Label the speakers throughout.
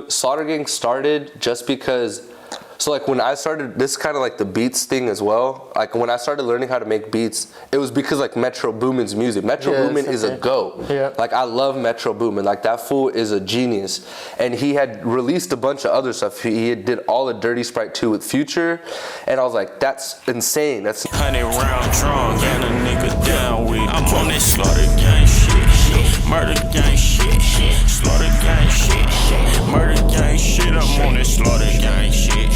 Speaker 1: Slaughter Gang started just because, so like when I started, this is kind of like the beats thing as well. Like when I started learning how to make beats, it was because like Metro Boomin's music. Metro Boomin is a GOAT.
Speaker 2: Yeah.
Speaker 1: Like I love Metro Boomin. Like that fool is a genius. And he had released a bunch of other stuff. He did all of Dirty Sprite 2 with Future. And I was like, that's insane. That's
Speaker 3: 100 round drum and a nigga down with. I'm on that Slaughter Gang shit. Murder gang shit. Slaughter Gang shit. Murder gang shit. I'm on that Slaughter Gang shit.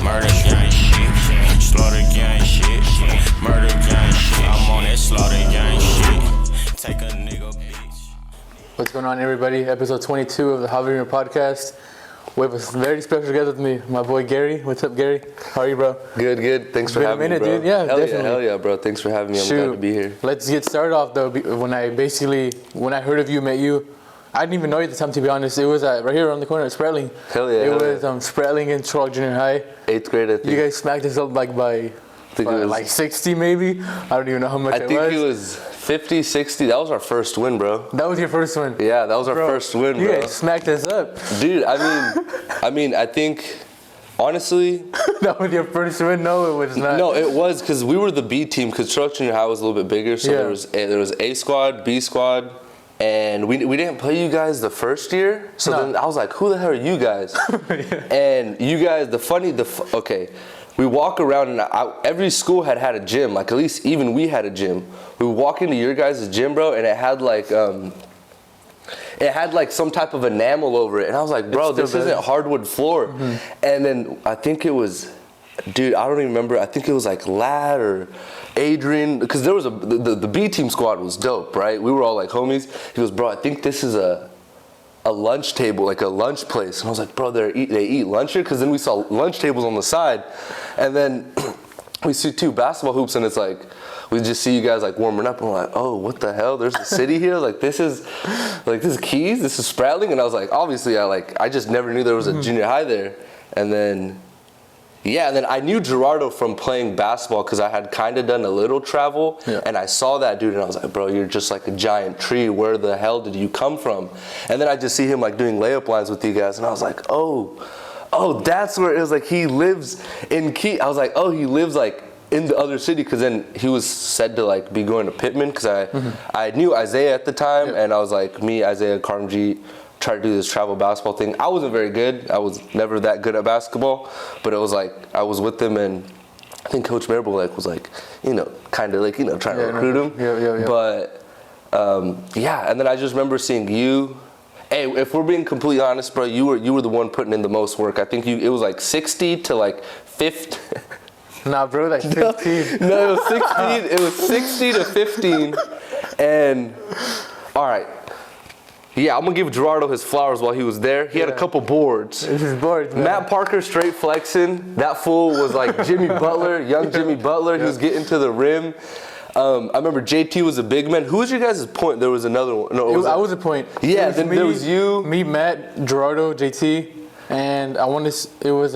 Speaker 3: Murder gang shit. Slaughter Gang shit. Murder gang shit. I'm on that Slaughter Gang shit. Take a nigga bitch.
Speaker 2: What's going on, everybody? Episode 22 of the Javiiurena Podcast. We have a very special guest with me, my boy Gary. What's up, Gary? How are you, bro?
Speaker 1: good. Thanks for having me, bro.
Speaker 2: Dude. Yeah, definitely.
Speaker 1: Hell yeah, bro. Thanks for having me. I'm glad to be here.
Speaker 2: Let's get started off, though. When I heard of you, met you, I didn't even know you at the time, to be honest. It was right here around the corner at Spratling.
Speaker 1: Hell yeah.
Speaker 2: It was Spratling and Troll Junior High.
Speaker 1: 8th grade, I think.
Speaker 2: You guys smacked us up by like 60 maybe. I don't even know how much it was.
Speaker 1: I think it was 50, 60. That was our first win, bro.
Speaker 2: That was your first win?
Speaker 1: Yeah, that was our first win, bro.
Speaker 2: You guys smacked us up.
Speaker 1: Dude, I think, honestly...
Speaker 2: That was your first win? No, it was not.
Speaker 1: No, it was because we were the B team because Troll Junior High was a little bit bigger. So there was A squad, B squad, and we didn't play you guys the first year. So then I was like, who the hell are you guys? And you guys, okay. We walk around and every school had a gym, like at least even we had a gym. We would walk into your guys' gym, bro, and it had like some type of enamel over it. And I was like, bro, this isn't hardwood floor. Mm-hmm. And then I think it was, dude, I don't even remember. I think it was like Lad or Adrian, because there was the B team squad was dope, right? We were all like homies. He goes, bro, I think this is a lunch table, like a lunch place. And I was like, bro, they eat lunch here? Because then we saw lunch tables on the side. And then we see 2 basketball hoops, and it's like, we just see you guys like warming up, and we're like, oh, what the hell? There's a city here? Like this is Keys? This is Spratling? And I was like, obviously, I just never knew there was a junior high there. And then, I knew Gerardo from playing basketball because I had kind of done a little travel, and I saw that dude, and I was like, bro, you're just like a giant tree. Where the hell did you come from? And then I just see him like doing layup lines with you guys, and I was like, oh, that's where it was. Like he lives in Key. I was like, oh, he lives like in the other city, because then he was said to like be going to Pittman, because I knew Isaiah at the time, and I was like, me, Isaiah, Karmji, try to do this travel basketball thing. I wasn't very good. I was never that good at basketball, but it was like I was with them, and I think Coach Marable was like, kind of like, trying to recruit him.
Speaker 2: Yeah.
Speaker 1: But and then I just remember seeing you. Hey, if we're being completely honest, bro, you were the one putting in the most work. I think it was like 60 to like 50.
Speaker 2: Nah, bro, like 15.
Speaker 1: No, it was 16. It was 60 to 15, and all right. Yeah, I'm going to give Gerardo his flowers while he was there. He had a couple boards.
Speaker 2: His boards, man.
Speaker 1: Matt Parker straight flexing. That fool was like Jimmy Butler, young Jimmy Butler. He was getting to the rim. I remember JT was a big man. Who was your guys' point? There was another one. No,
Speaker 2: I was a point.
Speaker 1: Yeah, then there was you.
Speaker 2: Me, Matt, Gerardo, JT, and it was it was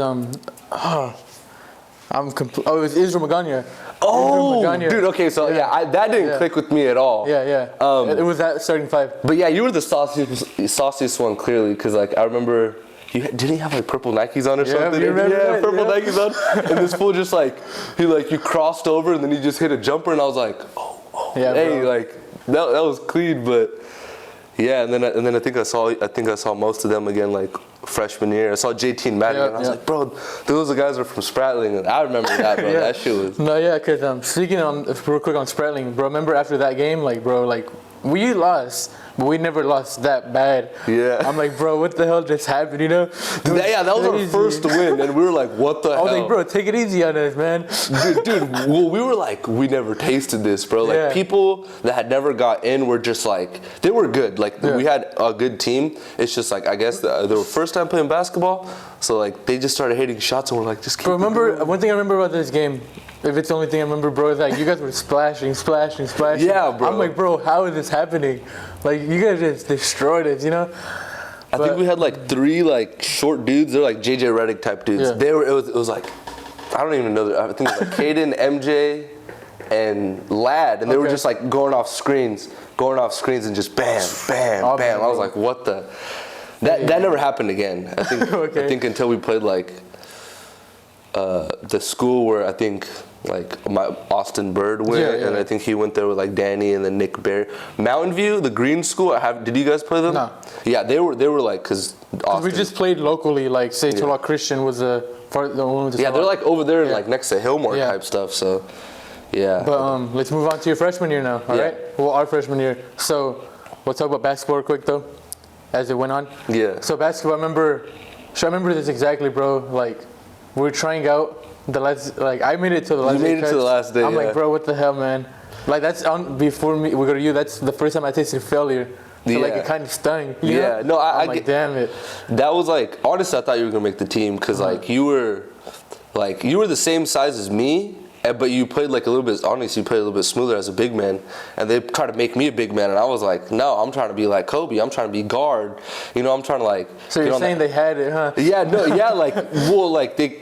Speaker 2: Israel Magana.
Speaker 1: Oh, dude, okay, so that didn't click with me at all.
Speaker 2: Yeah. It was that starting 5.
Speaker 1: But yeah, you were the sauciest one, clearly, because like I remember, didn't he have like purple Nikes on or something?
Speaker 2: You remember that?
Speaker 1: Purple Nikes on. And this fool just like, you crossed over and then he just hit a jumper, and I was like, hey, bro. Like that was clean, but yeah, and then I think I saw most of them again like freshman year. I saw JT and Matt, and I was like, bro, those guys are from Spratling, and I remember that, bro. That shit was.
Speaker 2: No, yeah, because speaking on real quick on Spratling, bro. Remember after that game, we lost, but we never lost that bad.
Speaker 1: Yeah.
Speaker 2: I'm like, bro, what the hell just happened,
Speaker 1: that was our first win, and we were like, what the hell?
Speaker 2: I was like, bro, take it easy on us, man.
Speaker 1: Dude, well, we were like, we never tasted this, bro. Like, people that had never got in were just like, they were good. Like, we had a good team. It's just like, I guess they were first time playing basketball, so like, they just started hitting shots, and we're like, just keep
Speaker 2: one thing I remember about this game, if it's the only thing I remember, bro, is like you guys were splashing.
Speaker 1: Yeah, bro.
Speaker 2: I'm like, bro, how is this happening? Like, you guys just destroyed us,
Speaker 1: I think we had like 3 like short dudes. They're like JJ Redick type dudes.
Speaker 2: Yeah.
Speaker 1: It was like, I don't even know. I think it was like Caden, MJ, and Lad, and they were just like going off screens and just bam, bam, bam. I was like, what the? That never happened again. I think
Speaker 2: Okay.
Speaker 1: I think until we played like the school where I think like my Austin Bird went, and I think he went there with like Danny and then Nick Bear. Mountain View, the green school. Did you guys play them?
Speaker 2: No.
Speaker 1: Yeah, they were like because
Speaker 2: we just played locally. Like say Tulloch Christian was the one with the
Speaker 1: they're like over there like next to Hillmore
Speaker 2: Yeah.
Speaker 1: type stuff. So yeah.
Speaker 2: But let's move on to your freshman year now. All right. Well, our freshman year. So we'll talk about basketball real quick though, as it went on.
Speaker 1: Yeah.
Speaker 2: So basketball, I remember this exactly, bro. Like we were trying out the last. Like I made it to the last.
Speaker 1: You made it to the last day.
Speaker 2: I'm like, bro, what the hell, man? Like that's before we go to you. That's the first time I tasted failure. So like it kind of stung. You know?
Speaker 1: No, I
Speaker 2: like,
Speaker 1: get.
Speaker 2: Damn it.
Speaker 1: That was like honestly, I thought you were gonna make the team because like you were the same size as me, but you played like a little bit. Honestly, you played a little bit smoother as a big man, and they tried to make me a big man, and I was like, no, I'm trying to be like Kobe. I'm trying to be guard. You know, I'm trying to like.
Speaker 2: So you're saying they had it, huh?
Speaker 1: Yeah, no, yeah, like well, like they.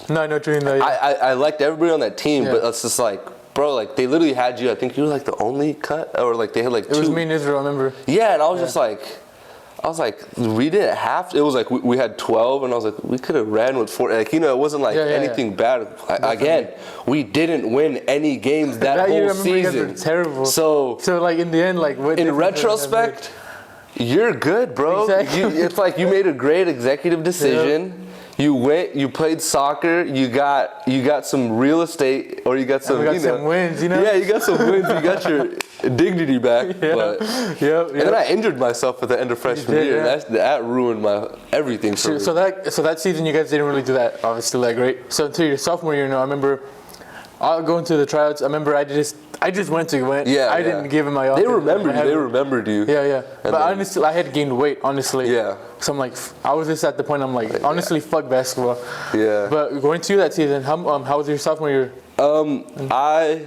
Speaker 2: No, I know what you mean though. Yeah.
Speaker 1: I liked everybody on that team, but it's just like, bro, like they literally had you. I think you were like the only cut, or like they had like two.
Speaker 2: It was me and Israel, I remember.
Speaker 1: Yeah, and I was just like, we didn't have to. It was like we had 12, and I was like, we could have ran with 4. Like, you know, it wasn't like anything bad. Again, we didn't win any games that whole
Speaker 2: year,
Speaker 1: season.
Speaker 2: You guys were terrible.
Speaker 1: So
Speaker 2: like in the end, like what
Speaker 1: in retrospect, you're good, bro.
Speaker 2: Exactly.
Speaker 1: It's like you made a great executive decision.
Speaker 2: Yep.
Speaker 1: You went, you played soccer, you got some real estate, or you got some,
Speaker 2: some wins, you know?
Speaker 1: Yeah, you got some wins, you got your dignity back.
Speaker 2: Yeah.
Speaker 1: But,
Speaker 2: Yep.
Speaker 1: And then I injured myself at the end of freshman year.
Speaker 2: Yeah.
Speaker 1: That ruined everything for me.
Speaker 2: So that season you guys didn't really do that, obviously, that great. So until your sophomore year, I remember I'll go into the tryouts. I remember I just went. I didn't give him my offer.
Speaker 1: They remembered you.
Speaker 2: Yeah. But honestly, I had gained weight, honestly.
Speaker 1: Yeah.
Speaker 2: So I'm like, I was just at the point, I'm like, honestly, fuck basketball.
Speaker 1: Yeah.
Speaker 2: But going to that season, how was your sophomore year?
Speaker 1: I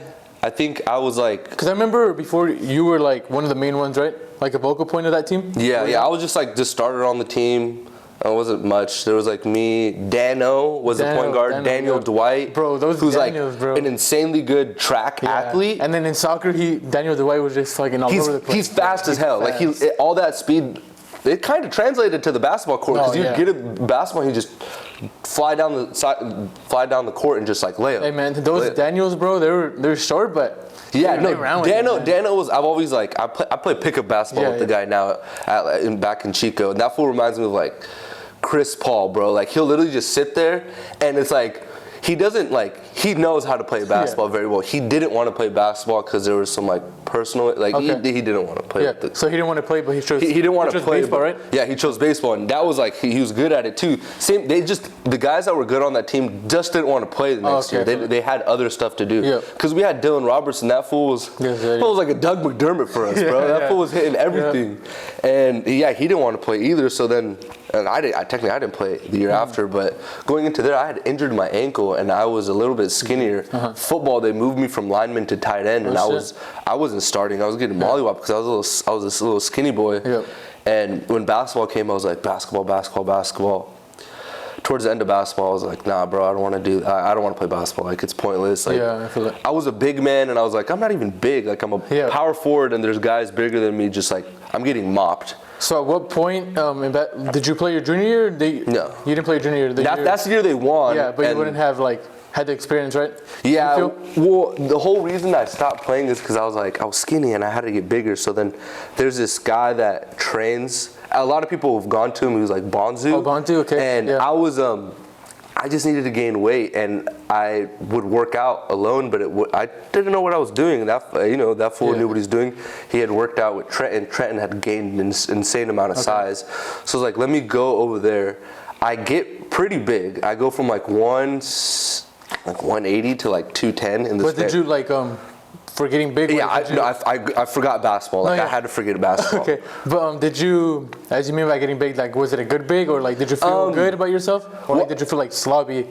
Speaker 1: think I was like...
Speaker 2: Because I remember before you were like one of the main ones, right? Like a vocal point of that team?
Speaker 1: Yeah. I was just started on the team. It wasn't much. There was like me, Dano was the point guard, Daniel Dwight.
Speaker 2: Bro,
Speaker 1: who's
Speaker 2: Daniels,
Speaker 1: like an insanely good track athlete.
Speaker 2: And then in soccer, Daniel Dwight was just fucking all over the place.
Speaker 1: He's fast as hell. Like all that speed, it kind of translated to the basketball court because you'd get a basketball, and he'd just fly down the court and just like lay up.
Speaker 2: Hey man, those Daniels, bro, they're short, but
Speaker 1: yeah, no, Dano was. I've always like I play pickup basketball with the guy now back in Chico, and that fool reminds me of like Chris Paul, bro. Like he'll literally just sit there, and it's like he he knows how to play basketball very well. He didn't want to play basketball because there was some like personal he didn't want to play.
Speaker 2: Yeah. So he didn't want to play, but he chose.
Speaker 1: He didn't want to play
Speaker 2: baseball, right?
Speaker 1: Yeah, he chose baseball, and that was like he was good at it too. The guys that were good on that team just didn't want to play the next year. They had other stuff to do. Because we had Dylan Robertson. That fool was like a Doug McDermott for us, bro. That fool was hitting everything, and he didn't want to play either. So then. And I didn't play the year after, but going into there, I had injured my ankle, and I was a little bit skinnier. Football, they moved me from lineman to tight end, and I wasn't starting. I was getting mollywopped because I was this little skinny boy. Yep. And when basketball came, I was like basketball. Towards the end of basketball, I was like, nah, bro, I don't want to play basketball. Like it's pointless. Like
Speaker 2: I feel it.
Speaker 1: I was a big man, and I was like, I'm not even big. Like I'm a power forward, and there's guys bigger than me. Just like I'm getting mopped.
Speaker 2: So at what point did you play your junior year?
Speaker 1: No.
Speaker 2: You didn't play your junior year?
Speaker 1: That's the year they won.
Speaker 2: Yeah, but you wouldn't have had the experience, right?
Speaker 1: Yeah, well, the whole reason I stopped playing is because I was skinny and I had to get bigger. So then there's this guy that trains. A lot of people have gone to him. He was like Bonzu.
Speaker 2: Oh, Bonzu, okay.
Speaker 1: And I just needed to gain weight, and I would work out alone, but I didn't know what I was doing. That fool knew what he's doing. He had worked out with Trenton. Trenton had gained an insane amount of size. So I was like, let me go over there. I get pretty big. I go from like 180 to like 210 in the.
Speaker 2: But did you for getting big?
Speaker 1: Yeah, I forgot basketball. I had to forget basketball.
Speaker 2: Okay, but did you, as you mean by getting big, like was it a good big, or like did you feel good about yourself, or did you feel like slobby?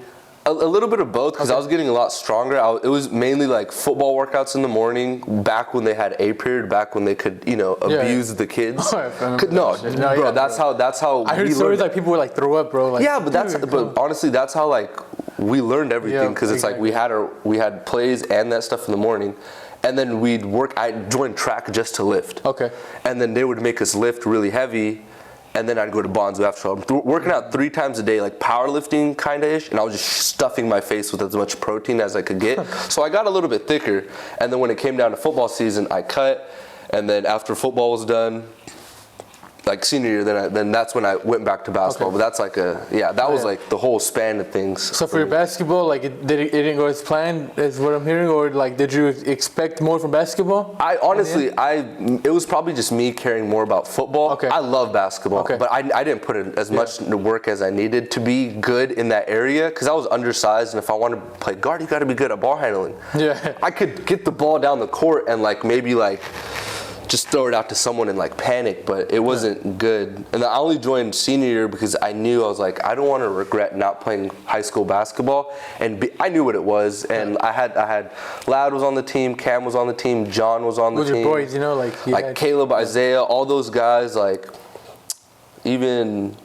Speaker 1: A little bit of both, because I was getting a lot stronger. It was mainly like football workouts in the morning, back when they had A period, back when they could, abuse the kids. That's how.
Speaker 2: I heard stories like people would like throw up, bro. Like,
Speaker 1: but honestly, that's how like we learned everything, because it's like we had plays and that stuff in the morning. And then we'd work. I joined track just to lift. Okay. And then they would make us lift really heavy, and then I'd go to Bonzo after. I'm working out 3 times a day, like powerlifting kind of ish, and I was just stuffing my face with as much protein as I could get. So I got a little bit thicker, and then when it came down to football season, I cut, and then after football was done, like senior year, then that's when I went back to basketball. But that's like that was like the whole span of things.
Speaker 2: So for your basketball, like it didn't go as planned, is what I'm hearing, or like did you expect more from basketball?
Speaker 1: I honestly, it was probably just me caring more about football.
Speaker 2: Okay.
Speaker 1: I love basketball, but I didn't put in as much work as I needed to be good in that area because I was undersized, and if I wanted to play guard, you got to be good at ball handling.
Speaker 2: Yeah.
Speaker 1: I could get the ball down the court and like maybe like just throw it out to someone and like panic, but it wasn't good. And I only joined senior year because I knew, I was like, I don't want to regret not playing high school basketball. And I knew what it was, and I had Ladd was on the team, Cam was on the team, John was on the team.
Speaker 2: Those are boys, you know, like
Speaker 1: Caleb, Isaiah, all those guys, like even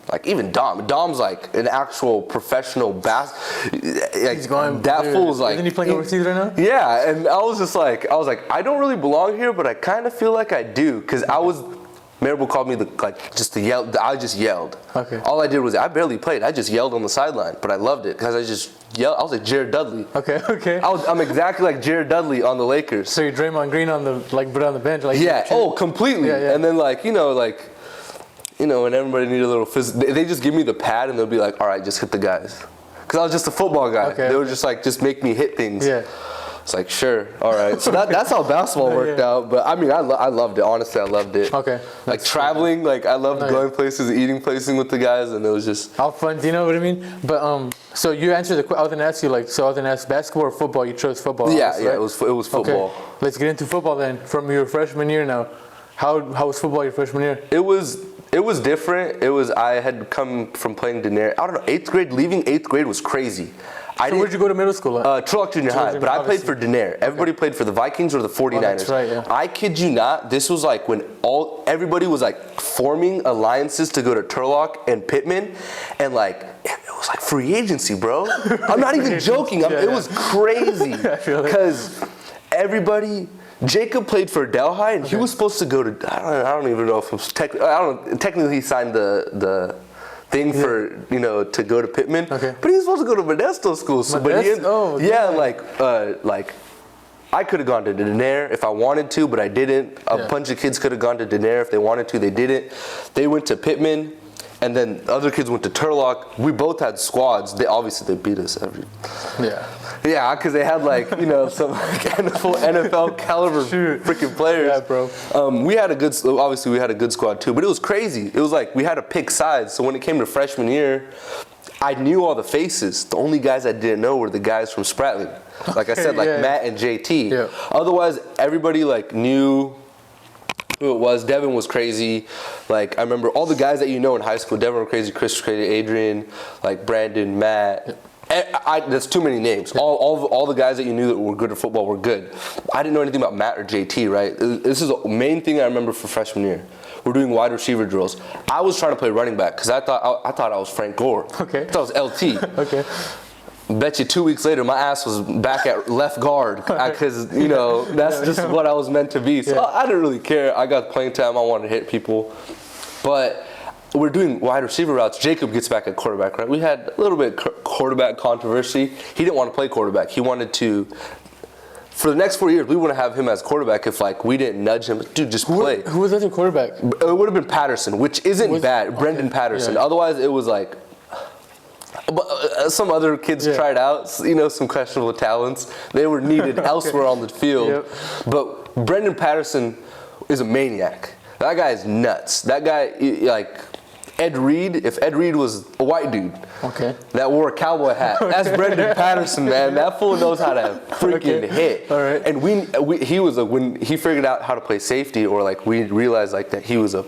Speaker 1: Dom. Dom's like an actual professional
Speaker 2: He's going.
Speaker 1: That fool's like.
Speaker 2: Isn't he playing overseas right now?
Speaker 1: Yeah, and I was like, I don't really belong here, but I kind of feel like I do, because Maribel called me I just yelled.
Speaker 2: Okay.
Speaker 1: All I did was, I barely played. I just yelled on the sideline, but I loved it because I just yelled. I was like Jared Dudley.
Speaker 2: Okay.
Speaker 1: I'm exactly like Jared Dudley on the Lakers.
Speaker 2: So you're Draymond Green on the bench, like.
Speaker 1: Yeah. Oh, completely.
Speaker 2: Yeah.
Speaker 1: And then and everybody needed a little they just give me the pad and they'll be like, all right, just hit the guys. Because I was just a football guy.
Speaker 2: Okay,
Speaker 1: they were just like, just make me hit things.
Speaker 2: Yeah.
Speaker 1: It's like, sure, all right. So that's how basketball worked out. But I mean, I loved it. Honestly, I loved it.
Speaker 2: Okay.
Speaker 1: Like traveling, like I loved going places, eating places with the guys, and it was just
Speaker 2: how fun. Do you know what I mean? But so you answered the question. I was gonna ask you basketball or football. You chose football.
Speaker 1: Yeah,
Speaker 2: obviously, right?
Speaker 1: It was football.
Speaker 2: Okay. Let's get into football then. From your freshman year now, how was football your freshman year?
Speaker 1: It was different. I had come from playing Daenerys. I don't know, 8th grade, leaving 8th grade was crazy.
Speaker 2: So where'd you go to middle school at?
Speaker 1: Turlock Junior High, but I played for Daenerys. Everybody played for the Vikings or the 49ers.
Speaker 2: That's right, yeah.
Speaker 1: I kid you not, this was like when everybody was like forming alliances to go to Turlock and Pittman, and like it was like free agency, bro. I'm not even joking. It was crazy because everybody. Jacob played for Delhi, and he was supposed to go to. I don't even know if it was technically he signed the thing for to go to Pittman.
Speaker 2: Okay.
Speaker 1: But he's supposed to go to Modesto school. So, like I could have gone to Daenerys if I wanted to, but I didn't. A bunch of kids could have gone to Daenerys if they wanted to. They didn't. They went to Pittman. And then other kids went to Turlock. We both had squads. They beat us every. Yeah, because they had some NFL caliber freaking players.
Speaker 2: Yeah, bro.
Speaker 1: We had a good squad too, but it was crazy. It was like we had to pick sides. So when it came to freshman year, I knew all the faces. The only guys I didn't know were the guys from Spratling. Like I said, Matt and JT. Yeah. Otherwise, everybody knew who it was. Devin was crazy. Like I remember all the guys that in high school. Devin was crazy. Chris was crazy. Adrian, Brandon, Matt. That's too many names. All the guys that you knew that were good at football were good. I didn't know anything about Matt or JT. Right. This is the main thing I remember for freshman year. We're doing wide receiver drills. I was trying to play running back because I thought I was Frank Gore.
Speaker 2: Okay.
Speaker 1: I thought I was LT.
Speaker 2: Okay.
Speaker 1: Bet you 2 weeks later, my ass was back at left guard because, that's just what I was meant to be. So I didn't really care. I got playing time. I wanted to hit people. But we're doing wide receiver routes. Jacob gets back at quarterback, right? We had a little bit quarterback controversy. He didn't want to play quarterback. He wanted to. For the next 4 years, we wouldn't have him as quarterback if we didn't nudge him. Dude, just play.
Speaker 2: Who was the other quarterback?
Speaker 1: It would have been Patterson, which isn't bad. Okay. Brendan Patterson. Yeah. Otherwise, it was some other kids tried out, some questionable talents. They were needed elsewhere on the field. Yep. But Brendan Patterson is a maniac. That guy is nuts. That guy, Ed Reed, if Ed Reed was a white dude that wore a cowboy hat, that's Brendan Patterson, man. That fool knows how to freaking hit.
Speaker 2: All right.
Speaker 1: And he was when he figured out how to play safety, or we realized that he was a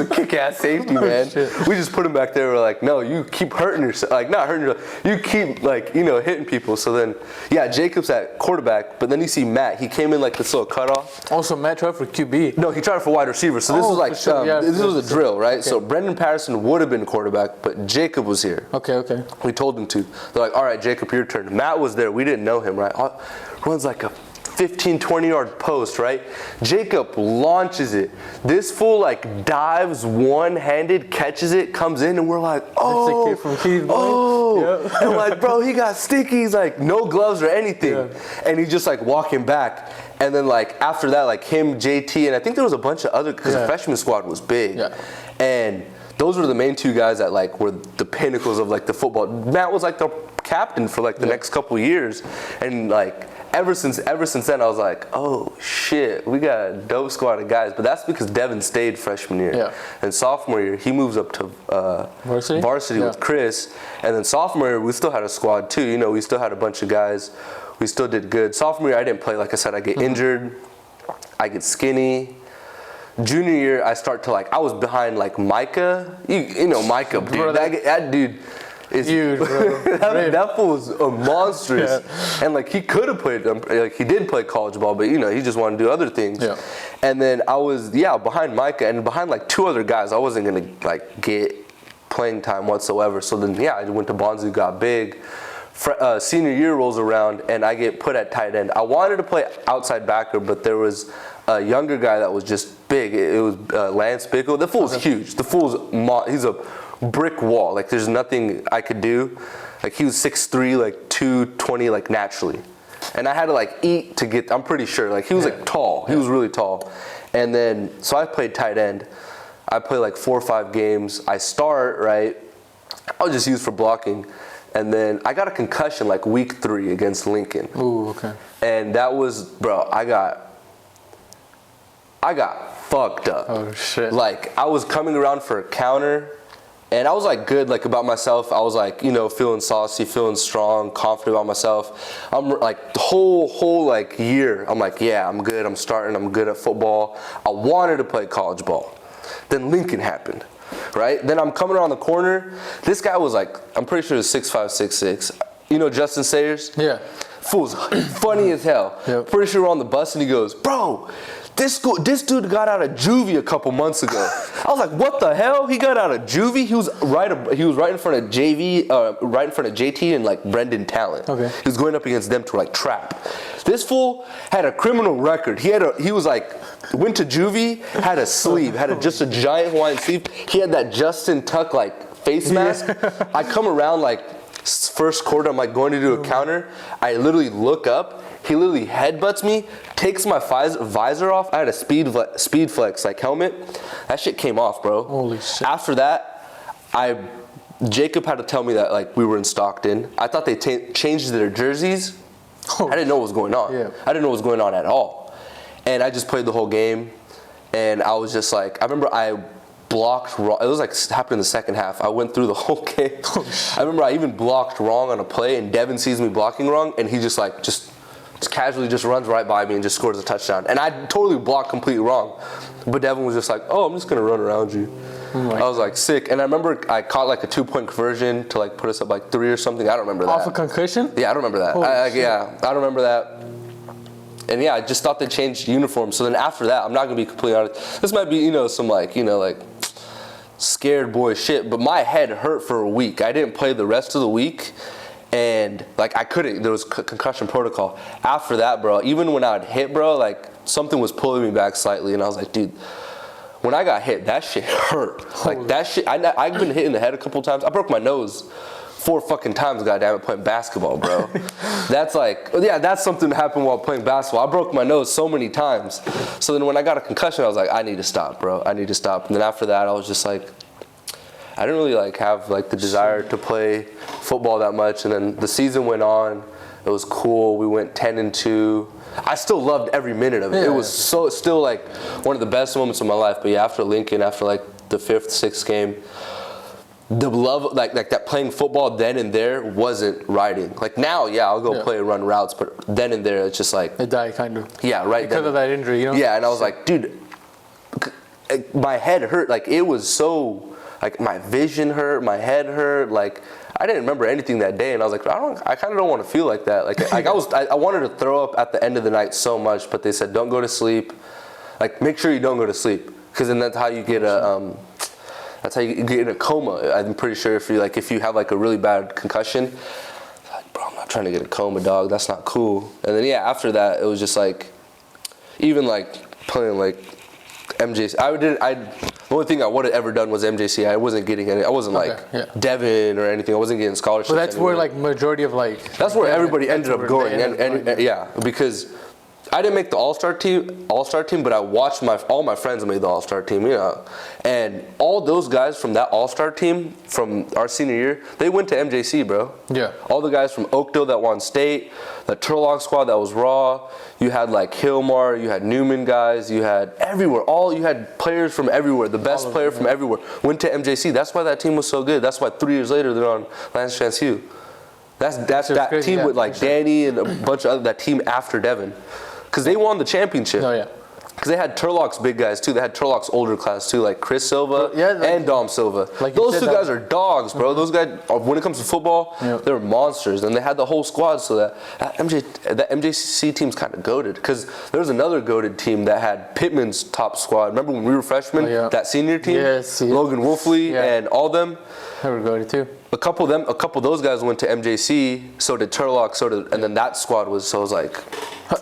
Speaker 1: kick-ass safety, man. We just put him back there. We're like, no, you keep hurting yourself. Not hurting yourself. You keep hitting people. So then, Jacob's at quarterback, but then you see Matt. He came in this little cutoff.
Speaker 2: Also, Matt tried for QB.
Speaker 1: No, he tried for wide receiver. So this was this was a drill, right? Okay. So Brendan Patterson would have been quarterback, but Jacob was here.
Speaker 2: Okay.
Speaker 1: We told him to. They're like, all right, Jacob, your turn. Matt was there. We didn't know him, right? Runs like a 15, 20-yard post, right? Jacob launches it. This fool like dives one-handed, catches it, comes in, and we're like, oh,
Speaker 2: that's the kid from Keith,
Speaker 1: oh. Yep. I'm like, bro, he got sticky. He's like, no gloves or anything. Yeah. And he's just like walking back. And then like after that, like him, JT, and I think there was a bunch of other, because the freshman squad was big. Yeah. And those were the main two guys that like were the pinnacles of like the football. Matt was like the captain for like the next couple of years. And like ever since then, I was like, oh shit, we got a dope squad of guys. But that's because Devin stayed freshman year. Yeah. And sophomore year, he moves up to varsity with Chris. And then sophomore year, we still had a squad too. You know, we still had a bunch of guys. We still did good. Sophomore year, I didn't play. Like I said, I get injured. I get skinny. Junior year, I start to like, I was behind like Micah. You know Micah, dude. Bro, that dude is huge, bro. that fool was monstrous. Yeah. And like he could have played, like he did play college ball, but you know, he just wanted to do other things. Yeah. And then I was, behind Micah and behind like two other guys. I wasn't gonna like get playing time whatsoever. So then, I went to Bonzu, got big. Senior year rolls around and I get put at tight end. I wanted to play outside backer, but there was a younger guy that was just big. It was Lance Bickle. The fool's huge. The fool's he's a brick wall. Like there's nothing I could do. Like he was 6'3", like 220, like naturally. And I had to like eat to get. I'm pretty sure. Like he was like tall. He was really tall. And then so I played tight end. I played like 4 or 5 games. I start right. I was just used for blocking. And then I got a concussion like week 3 against Lincoln.
Speaker 2: Ooh, okay.
Speaker 1: And that was, bro, I got fucked up.
Speaker 2: Oh, shit.
Speaker 1: Like, I was coming around for a counter, and I was, like, good, like, about myself. I was, like, you know, feeling saucy, feeling strong, confident about myself. I'm, like, the whole like, year, I'm like, yeah, I'm good. I'm starting. I'm good at football. I wanted to play college ball. Then Lincoln happened. Right? Then I'm coming around the corner. This guy was like, I'm pretty sure he was 6'5", 6'6". You know Justin Sayers?
Speaker 2: Yeah.
Speaker 1: Fool's funny as hell. Yep. Pretty sure we're on the bus and he goes, bro, this dude got out of juvie a couple months ago. I was like, what the hell? He got out of juvie? He was right in front of JT and like Brendan Talent. Okay. He was going up against them to like trap. This fool had a criminal record. He was like, went to juvie, had a sleeve, just a giant Hawaiian sleeve. He had that Justin Tuck like face mask. I come around like first quarter, I'm like going to do a counter. I literally look up. He literally headbutts me, takes my visor off. I had a speed flex like helmet. That shit came off, bro.
Speaker 2: Holy shit.
Speaker 1: After that, Jacob had to tell me that like we were in Stockton. I thought they changed their jerseys. I didn't know what was going on. Yeah. I didn't know what was going on at all. And I just played the whole game. And I was just like, I remember I blocked wrong. It was like happened in the second half. I went through the whole game. I remember I even blocked wrong on a play, and Devin sees me blocking wrong, and he just casually just runs right by me and just scores a touchdown. And I totally blocked completely wrong. But Devin was just like, oh, I'm just going to run around you. I was like sick. And I remember I caught like a 2-point conversion to like put us up like 3 or something. I don't remember that.
Speaker 2: Off a concussion?
Speaker 1: Yeah, I don't remember that. I don't remember that. And I just thought they changed uniforms. So then after that, I'm not going to be completely honest. This might be, some like, scared boy shit. But my head hurt for a week. I didn't play the rest of the week. And like I couldn't, there was concussion protocol. After that, bro, even when I would hit, bro, like something was pulling me back slightly. And I was like, dude, when I got hit, that shit hurt. Like that shit, I've been hit in the head a couple times. I broke my nose 4 fucking times, goddamn it, playing basketball, bro. That's like, that's something that happened while playing basketball. I broke my nose so many times. So then when I got a concussion, I was like, I need to stop, bro. I need to stop. And then after that, I was just like, I didn't really like have like the desire to play football that much. And then the season went on. It was cool. We went 10-2. I still loved every minute of it. Yeah. It was still like one of the best moments of my life. But after Lincoln, after like the 5th, 6th game, the love like that playing football then and there wasn't riding. Like now, I'll go play and run routes, but then and there it's just like
Speaker 2: it died kind of.
Speaker 1: Yeah, right.
Speaker 2: Because of that injury,
Speaker 1: Yeah, and I was like, dude, my head hurt. Like it was so. Like my vision hurt, my head hurt. Like I didn't remember anything that day, and I was like, I kind of don't want to feel like that. Like I wanted to throw up at the end of the night so much, but they said don't go to sleep. Like make sure you don't go to sleep, because then that's how you get that's how you get in a coma. I'm pretty sure if you have like a really bad concussion. Like, bro, I'm not I'm trying to get a coma, dog. That's not cool. And then after that, it was just like, even like playing like MJC. The only thing I would have ever done was MJC. I wasn't getting any. I wasn't Devin or anything. I wasn't getting scholarships.
Speaker 2: But that's where like majority of like.
Speaker 1: That's where everybody ended up going, and because I didn't make the All-Star team, but I watched all my friends made the All-Star team, and all those guys from that All-Star team from our senior year, they went to MJC, bro.
Speaker 2: Yeah.
Speaker 1: All the guys from Oakdale that won state, the Turlock squad that was raw. You had like Hilmar, you had Newman guys, you had everywhere. You had players from everywhere. The best player from everywhere went to MJC. That's why that team was so good. That's why 3 years later they're on Lance Chance Hugh. That's that crazy, team with like Danny and a bunch of other, that team after Devin. Because they won the championship.
Speaker 2: Oh, yeah.
Speaker 1: Because they had Turlock's big guys, too. They had Turlock's older class, too, like Chris Silva and Dom Silva. Like those two guys are dogs, bro. Those guys, when it comes to football, they're monsters. And they had the whole squad, so that MJC team's kind of goated. Because there was another goated team that had Pittman's top squad. Remember when we were freshmen? That senior team?
Speaker 2: Yes.
Speaker 1: Logan Wolfley and all them?
Speaker 2: They were goated, too.
Speaker 1: A couple of those guys went to MJC, so did Turlock, and then that squad was, so it was like...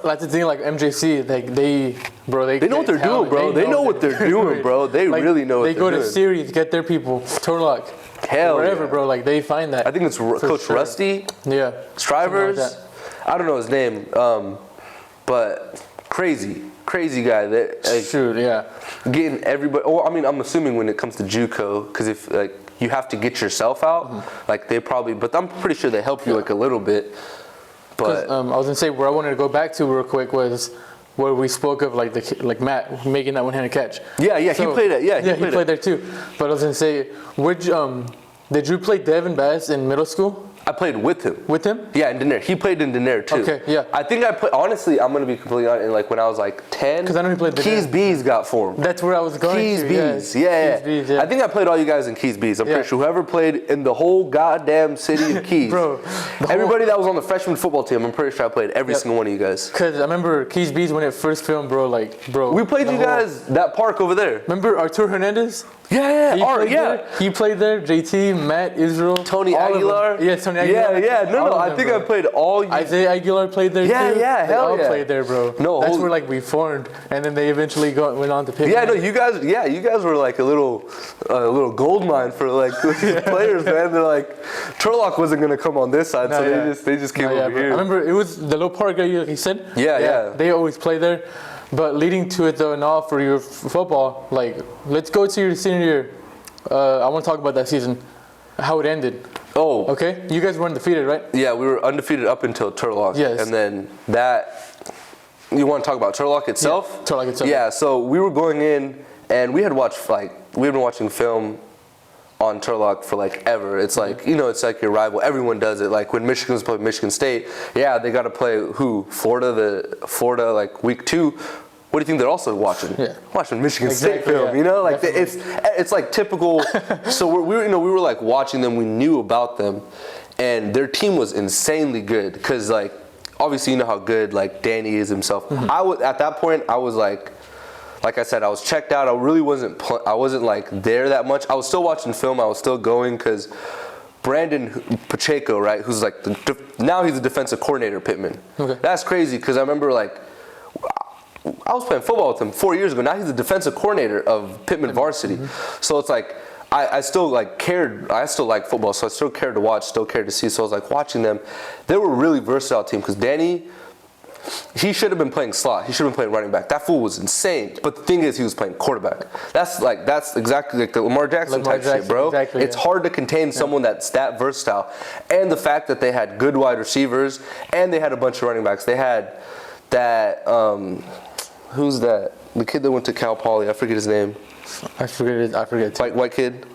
Speaker 2: Like the thing, like MJC, they know
Speaker 1: what they're doing, bro. They know what they're doing, bro. They really know what they're doing.
Speaker 2: They go to series, get their people, Turlock, wherever, bro. Like they find that.
Speaker 1: I think it's Coach Rusty.
Speaker 2: Yeah.
Speaker 1: Strivers. Like I don't know his name, but crazy guy. Getting everybody. Well, I mean, I'm assuming when it comes to JUCO, because if like you have to get yourself out, like they probably. But I'm pretty sure they help you like a little bit. But
Speaker 2: I was gonna say where I wanted to go back to real quick was where we spoke of like Matt making that one-handed catch.
Speaker 1: Yeah, so, he played it. Yeah,
Speaker 2: he played there too. But I was gonna say, did you play Devin Bass in middle school?
Speaker 1: I played with him.
Speaker 2: With him?
Speaker 1: Yeah, in Denair. He played in Denair too.
Speaker 2: Okay, yeah.
Speaker 1: I think I played. Honestly, I'm gonna be completely honest. Like when I was like 10,
Speaker 2: because I know he played Denair.
Speaker 1: Keys Bees got formed.
Speaker 2: That's where I was going.
Speaker 1: Keys Bees, yeah. Keys Bees, I think I played all you guys in Keys Bees. I'm pretty sure whoever played in the whole goddamn city of Keys,
Speaker 2: bro.
Speaker 1: Everybody that was on the freshman football team, I'm pretty sure I played every single one of you guys.
Speaker 2: Because I remember Keys Bees when it first filmed, bro.
Speaker 1: We played you guys that park over there.
Speaker 2: Remember Artur Hernandez?
Speaker 1: He
Speaker 2: played there. JT, Matt, Israel,
Speaker 1: Tony Aguilar.
Speaker 2: Yeah, Tony Aguilar.
Speaker 1: Yeah. No. I think I played all.
Speaker 2: Isaiah Aguilar played there too.
Speaker 1: Yeah.
Speaker 2: They all played there, bro.
Speaker 1: No,
Speaker 2: that's where like we formed, and then they eventually went on to pick.
Speaker 1: Yeah, no, you guys were like a little gold mine for like players, man. They're like, Turlock wasn't gonna come on this side, they just came over here.
Speaker 2: I remember it was the little park you said.
Speaker 1: Yeah.
Speaker 2: They always play there. But leading to it though, now for your football, like let's go to your senior year. I want to talk about that season, how it ended.
Speaker 1: Oh.
Speaker 2: Okay. You guys were undefeated, right?
Speaker 1: Yeah, we were undefeated up until Turlock.
Speaker 2: Yes.
Speaker 1: And then you want to talk about Turlock itself?
Speaker 2: Yeah, Turlock itself.
Speaker 1: Yeah. So we were going in, and we had been watching film on Turlock for like ever. It's like, it's like your rival. Everyone does it. Like when Michigan's playing Michigan State, they got to play who? Florida like week 2. What do you think they're also watching? Yeah. Watching Michigan State film, like it's like typical. So we were like watching them. We knew about them, and their team was insanely good because like obviously you know how good like Danny is himself. At that point I was like I said, I was checked out. I really wasn't like there that much. I was still watching film. I was still going because Brandon Pacheco, right, who's like now he's the defensive coordinator at Pittman. Okay. That's crazy because I remember like I was playing football with him 4 years ago. Now he's the defensive coordinator of Pittman varsity. So it's like I still like cared. I still like football, so I still cared to watch, still cared to see. So I was like watching them. They were a really versatile team because Danny, he should have been playing slot. He should have been playing running back. That fool was insane. But the thing is, he was playing quarterback. That's exactly like the Lamar Jackson type shit, bro. Exactly, it's hard to contain someone that's that versatile. And the fact that they had good wide receivers and they had a bunch of running backs. They had that. Who's that? The kid that went to Cal Poly. I forget his name.
Speaker 2: I forget.
Speaker 1: White kid.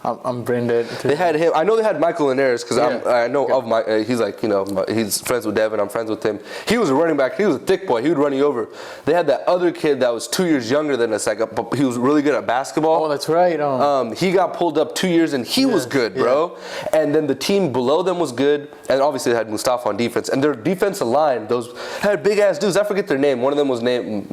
Speaker 2: I'm brain dead.
Speaker 1: They had him. I know they had Michael Linares because I know of my. He's like he's friends with Devin. I'm friends with him. He was a running back. He was a thick boy. He would run you over. They had that other kid that was 2 years younger than us. But he was really good at basketball.
Speaker 2: Oh, that's right.
Speaker 1: He got pulled up 2 years and he was good, bro. And then the team below them was good. And obviously they had Mustafa on defense. And their defensive line, those had big ass dudes. I forget their name. One of them was named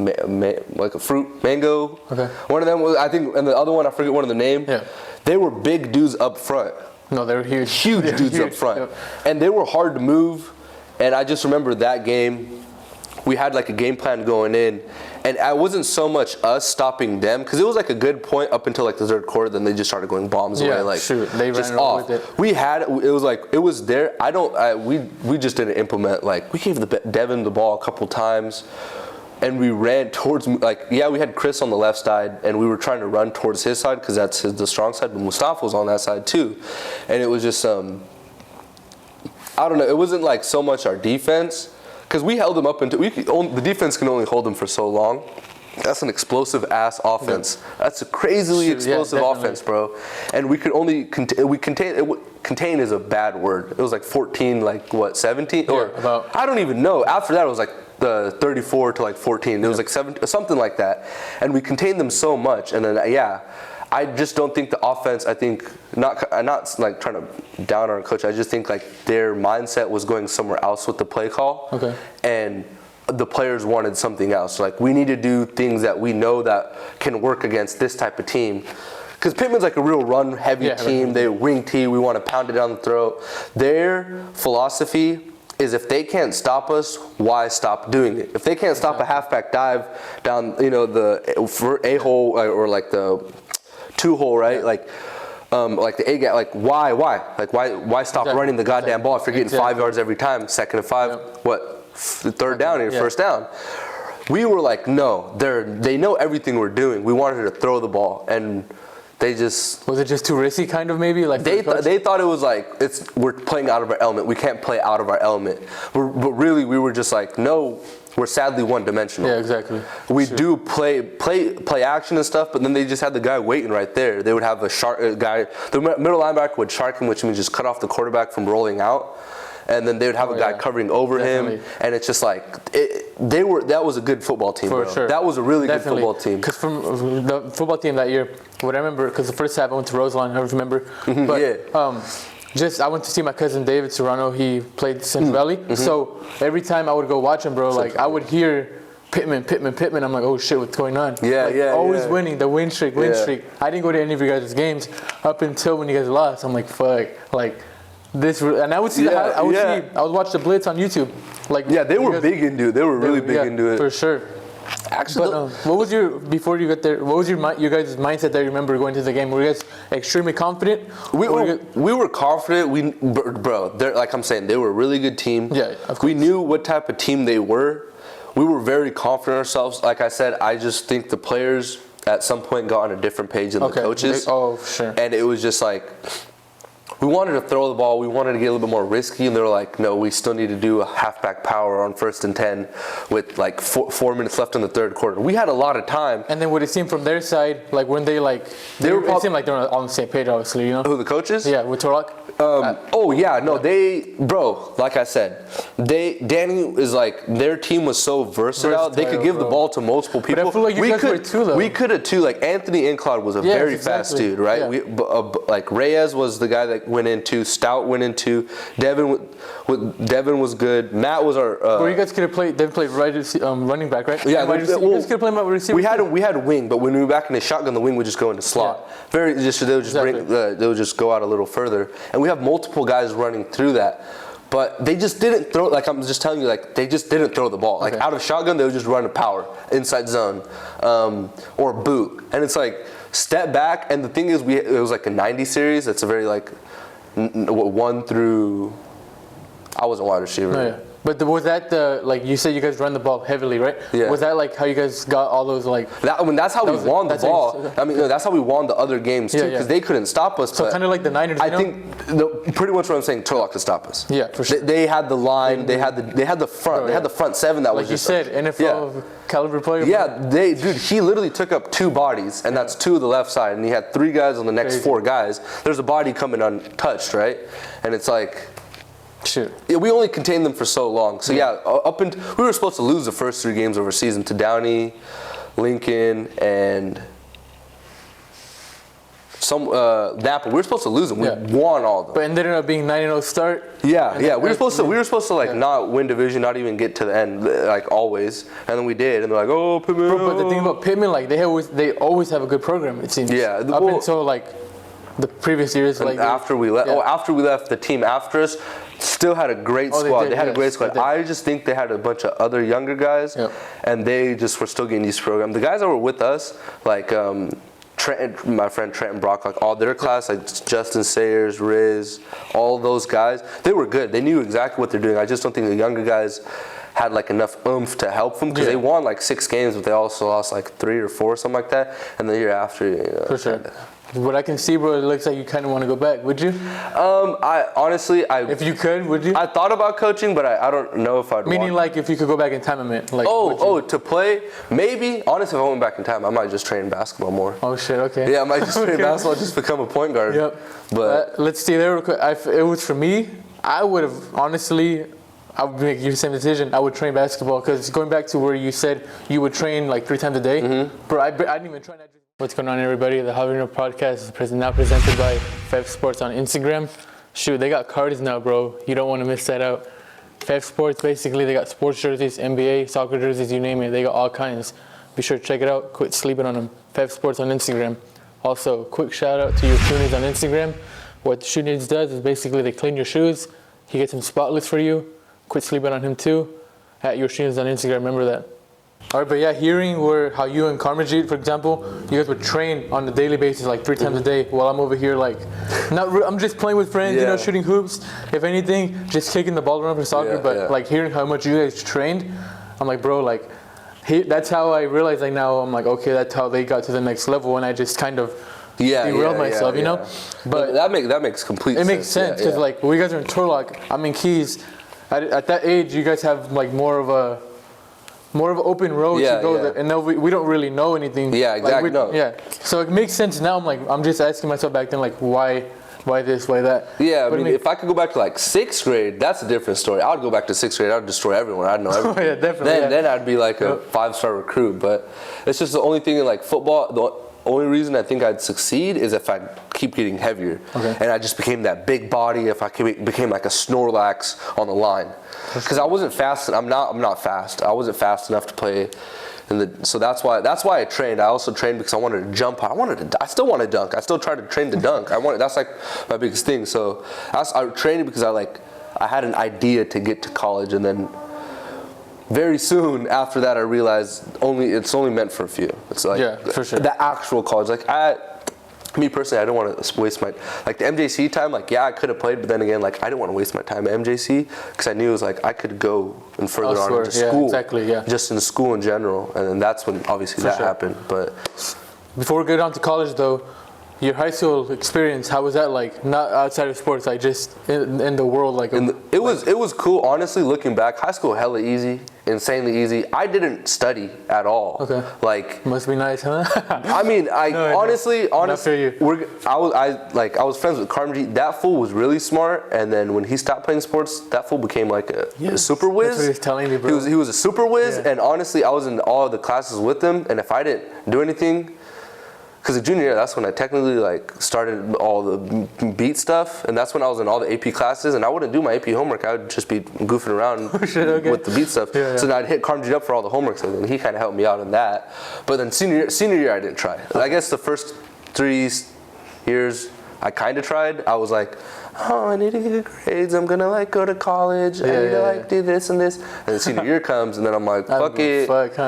Speaker 1: like a fruit, Mango. Okay. One of them was, I think, and the other one I forget one of the name. Yeah. They were big dudes up front.
Speaker 2: No, they were huge.
Speaker 1: Huge dudes up front. Yep. And they were hard to move. And I just remember that game, we had like a game plan going in. And it wasn't so much us stopping them, because it was like a good point up until like the third quarter. Then they just started going bombs away, like
Speaker 2: they
Speaker 1: just
Speaker 2: ran
Speaker 1: off.
Speaker 2: with it.
Speaker 1: We had it was like it was there. We just didn't implement. Like we gave Devin the ball a couple times, and we ran towards we had Chris on the left side, and we were trying to run towards his side because that's the strong side. But Mustafa was on that side too, and it was just I don't know. It wasn't like so much our defense. Because we held them up until the defense can only hold them for so long. That's an explosive ass offense. Yeah. That's a crazily explosive offense, bro. And we could only contain is a bad word. It was like 14, 17 or about. I don't even know. After that, it was like the 34 to 14. It was like 7, something like that. And we contained them so much. And then I just don't think the offense. I think I'm not like trying to down our coach. I just think like their mindset was going somewhere else with the play call.
Speaker 2: Okay.
Speaker 1: And the players wanted something else. Like we need to do things that we know that can work against this type of team. Because Pittman's like a real run-heavy team. They wing T. We want to pound it down the throat. Their philosophy is if they can't stop us, why stop doing it? If they can't stop a halfback dive down, for a hole or like the 2-hole, right? Like the A gap, why? Why stop running the goddamn ball if you're getting 5 yards every time? 2nd and 5, third down or first down? We were like, no, they know everything we're doing. We wanted to throw the ball, and they just...
Speaker 2: Was it just too risky, kind of, maybe? Like
Speaker 1: they thought it was like, we're playing out of our element. We can't play out of our element. But really, we were just like, no, we're sadly one-dimensional.
Speaker 2: Yeah, exactly.
Speaker 1: We do play action and stuff, but then they just had the guy waiting right there. They would have a guy, the middle linebacker would shark him, which means just cut off the quarterback from rolling out. And then they would have a guy covering over him, and it's just like that was a good football team,
Speaker 2: for
Speaker 1: bro.
Speaker 2: sure.
Speaker 1: That was a really good football team.
Speaker 2: Because from the football team that year, what I remember, because the first half I went to Roselawn, I don't remember, but I went to see my cousin David Serrano. He played Central Valley, so every time I would go watch him, bro, I would hear Pittman. I'm like, oh shit, what's going on? Always winning, the win streak. I didn't go to any of you guys' games up until when you guys lost. I'm like, fuck, this, and I would see I would watch the Blitz on YouTube.
Speaker 1: They were big into it. They were really big into it.
Speaker 2: For sure. Actually, but, what was before you got there? What was your guys' mindset that you remember going to the game? Were you guys extremely confident?
Speaker 1: We were confident. Bro, like I'm saying, they were a really good team.
Speaker 2: Yeah, of course.
Speaker 1: We knew what type of team they were. We were very confident in ourselves. Like I said, I just think the players at some point got on a different page than the coaches.
Speaker 2: Sure.
Speaker 1: And it was just like, we wanted to throw the ball. We wanted to get a little bit more risky, and they were like, "No, we still need to do a halfback power on 1st and 10 with 4 minutes left in the third quarter." We had a lot of time.
Speaker 2: And then would it seem from their side, when they it seemed like they were on the same page, obviously,
Speaker 1: Who, the coaches?
Speaker 2: Yeah, with Turlock.
Speaker 1: Like I said, Danny is their team was so versatile. They could give the ball to multiple people.
Speaker 2: But I feel like you guys were too, though.
Speaker 1: We could have too. Anthony Incloud was a very fast dude, right?
Speaker 2: Yeah.
Speaker 1: Reyes was the guy that went into. Stout went into. Devin was good. Matt was our.
Speaker 2: Or you guys could have played. They played running back, right?
Speaker 1: Yeah,
Speaker 2: you guys could have played receiver.
Speaker 1: We had a wing, but when we were back in the shotgun, the wing would just go into slot. They would just go out a little further, and we have multiple guys running through that. But they just didn't throw, I'm just telling you, they just didn't throw the ball. Out of shotgun, they would just run a power, inside zone, or boot. And it's step back, and the thing is, it was a 90 series. It's a very 1 through, I wasn't a wide receiver.
Speaker 2: No, yeah. But was that you said you guys run the ball heavily, right?
Speaker 1: Yeah.
Speaker 2: Was that how you guys got all those
Speaker 1: that's how we won the ball. That's how we won the other games too, because they couldn't stop us.
Speaker 2: So kind of like the Niners.
Speaker 1: I think pretty much what I'm saying, Turlock could stop us.
Speaker 2: Yeah, for sure.
Speaker 1: They had the line. They had the front. They had the front seven that was just
Speaker 2: you said, NFL caliber player.
Speaker 1: Yeah, he literally took up 2 bodies, and that's 2 of the left side, and he had 3 guys on the next 4 guys. There's a body coming untouched, right? And it's
Speaker 2: Shoot.
Speaker 1: Yeah, we only contained them for so long. So we were supposed to lose the first 3 games of our season to Downey, Lincoln, and Napa. We were supposed to lose them. We won all of them.
Speaker 2: But it ended up being 9-0 start.
Speaker 1: Yeah. We were supposed to not win division, not even get to the end, always. And then we did, and they're like, oh, Pittman.
Speaker 2: But the thing about Pittman, they always have a good program. It seems.
Speaker 1: Yeah.
Speaker 2: Up until the previous years.
Speaker 1: And
Speaker 2: like
Speaker 1: after we left, after we left, the team after us still had a great squad. They had a great squad. I just think they had a bunch of other younger guys, and they just were still getting used to the program. The guys that were with us, like Trent, my friend Trent and Brock, like all their class, like Justin Sayers, Riz, all those guys, they were good. They knew exactly what they're doing. I just don't think the younger guys had like enough oomph to help them, because they won like 6 games, but they also lost like 3 or 4, something like that. And the year after, you know,
Speaker 2: for sure. What I can see, bro, it looks like you kind of want to go back. Would you?
Speaker 1: I honestly,
Speaker 2: if you could, would you?
Speaker 1: I thought about coaching, but I don't know if I'd.
Speaker 2: Meaning, like, if you could go back in time, I meant, like.
Speaker 1: To play? Maybe. Honestly, if I went back in time, I might just train basketball more.
Speaker 2: Oh shit. Okay.
Speaker 1: Yeah, I might just train basketball, just become a point guard.
Speaker 2: Yep.
Speaker 1: But
Speaker 2: let's stay there real quick. It was for me. I would have honestly. I would make the same decision. I would train basketball, because going back to where you said you would train like 3 times a day, bro. I didn't even try that. What's going on, everybody? The Javiiurena Podcast is now presented by Fev Sports on Instagram. Shoot, they got cards now, bro. You don't want to miss that out. Fev Sports, basically, they got sports jerseys, NBA, soccer jerseys, you name it. They got all kinds. Be sure to check it out. Quit sleeping on them. Fev Sports on Instagram. Also, quick shout out to your shoe needs on Instagram. What the shoe needs does is basically they clean your shoes. He gets them spotless for you. Quit sleeping on him too. At your shoe needs on Instagram. Remember that. All right, but yeah, hearing how you and Karmajit, for example, you guys would train on a daily basis, like 3 times a day, while I'm over here, like, I'm just playing with friends, you know, shooting hoops. If anything, just kicking the ball around for soccer. Like, hearing how much you guys trained, I'm like, bro, like, that's how I realized, like, now I'm like, okay, that's how they got to the next level, and I just kind of derailed myself, you know? But
Speaker 1: that makes complete sense.
Speaker 2: It makes sense, because, like, when you guys are in Turlock, I'm in Keys. At that age, you guys have, like, more of an open road to go there, and we don't really know anything.
Speaker 1: Yeah, exactly.
Speaker 2: So it makes sense now. I'm just asking myself back then, like, why this, why that?
Speaker 1: Yeah, I mean, if I could go back to like 6th grade, that's a different story. I would go back to 6th grade. I'd destroy everyone. I'd know everyone.
Speaker 2: Yeah, definitely.
Speaker 1: Then I'd be like a 5-star recruit. But it's just the only thing in like football. The only reason I think I'd succeed is if I keep getting heavier, and I just became that big body. If I became like a Snorlax on the line, because I wasn't fast. I'm not fast. I wasn't fast enough to play. So that's why I trained. I also trained because I wanted to jump high. I still want to dunk. I still try to train to dunk. That's like my biggest thing. So I trained because I had an idea to get to college, and then very soon after that I realized it's only meant for a few. It's like
Speaker 2: for sure.
Speaker 1: The actual college. Like me personally, I don't want to waste the MJC time. Like, I could have played, but then again, like, I didn't want to waste my time at MJC, because I knew it was like I could go and further on into school. Just in school in general, and then that's when obviously happened. But
Speaker 2: before we get on to college, though, your high school experience, how was that like? Not outside of sports, like just in the world, like.
Speaker 1: It was cool. Honestly, looking back, high school hella easy, insanely easy. I didn't study at all.
Speaker 2: Okay.
Speaker 1: Like.
Speaker 2: Must be nice, huh?
Speaker 1: I mean, honestly, I was friends with Karmajit. That fool was really smart, and then when he stopped playing sports, that fool became like a super whiz.
Speaker 2: That's what he's telling me, bro.
Speaker 1: He was a super whiz, and honestly, I was in all of the classes with him, and if I didn't do anything. Because the junior year, that's when I technically like started all the beat stuff, and that's when I was in all the AP classes, and I wouldn't do my AP homework. I would just be goofing around with the beat stuff. So then I'd hit Karmajit up for all the homework stuff, and he kind of helped me out in that. But then senior year, I didn't try. I guess the first 3 years, I kind of tried. I was like, oh, I need to get good grades. I'm gonna like go to college. I need to like do this and this. And then senior year comes, and then I'm like, fuck it. Like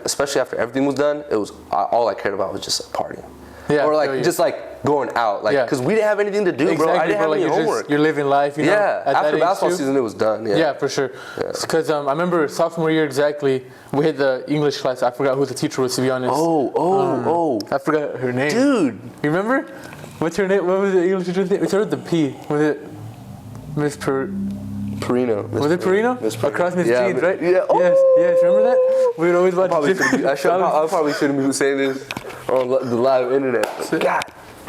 Speaker 1: especially after everything was done, it was all I cared about was just like partying. Or like just like going out, like because we didn't have anything to do, bro. I didn't have any homework.
Speaker 2: You're living life, you know.
Speaker 1: After basketball season, it was done. Yeah,
Speaker 2: for sure. Because I remember sophomore year exactly, we had the English class. I forgot who the teacher was, to be honest. I forgot her name.
Speaker 1: Dude,
Speaker 2: you remember? What's her name? What was the English teacher's name? It started with the P. Was it Miss
Speaker 1: Perino?
Speaker 2: Was it Perino? Across Miss Jeans, right?
Speaker 1: Yeah.
Speaker 2: Yes. Remember that? We would always watch.
Speaker 1: I probably shouldn't be saying this on the live internet. God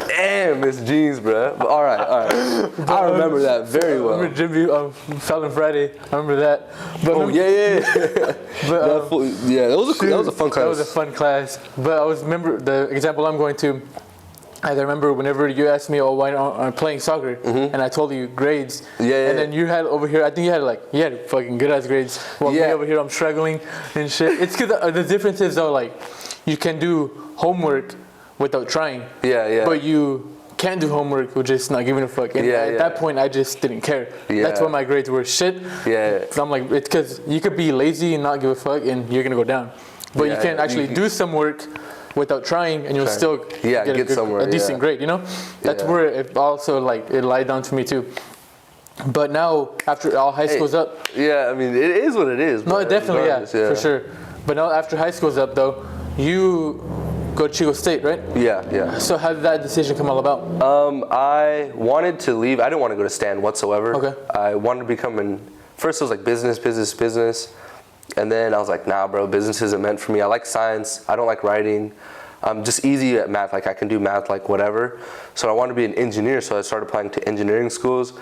Speaker 1: damn, Miss Jeans, bro. But all right. I remember that very well.
Speaker 2: I remember Jimmy Fallon Friday. I remember that. But
Speaker 1: that was a fun class.
Speaker 2: That was a fun class. But I remember the example I'm going to. I remember whenever you asked me, why I'm playing soccer, and I told you grades, and then you had over here, I think you had fucking good ass grades, while me over here, I'm struggling and shit. It's because the difference is though, like, you can do homework without trying.
Speaker 1: Yeah.
Speaker 2: But you can't do homework with just not giving a fuck. And at that point, I just didn't care.
Speaker 1: Yeah.
Speaker 2: That's why my grades were shit.
Speaker 1: Yeah.
Speaker 2: So I'm like, it's because you could be lazy and not give a fuck, and you're gonna go down. But you can actually do some work without trying, and you'll still get a decent grade. You know, that's where it also like it lied down to me too. But now after all high school's up,
Speaker 1: I mean it is what it is.
Speaker 2: No, definitely, for sure. But now after high school's up though, you go to Chico State, right?
Speaker 1: Yeah.
Speaker 2: So how did that decision come all about?
Speaker 1: I wanted to leave. I didn't want to go to Stan whatsoever.
Speaker 2: Okay.
Speaker 1: I wanted to become first it was like business. And then I was like, nah, bro, business isn't meant for me. I like science. I don't like writing. I'm just easy at math. Like I can do math like whatever. So I wanted to be an engineer. So I started applying to engineering schools.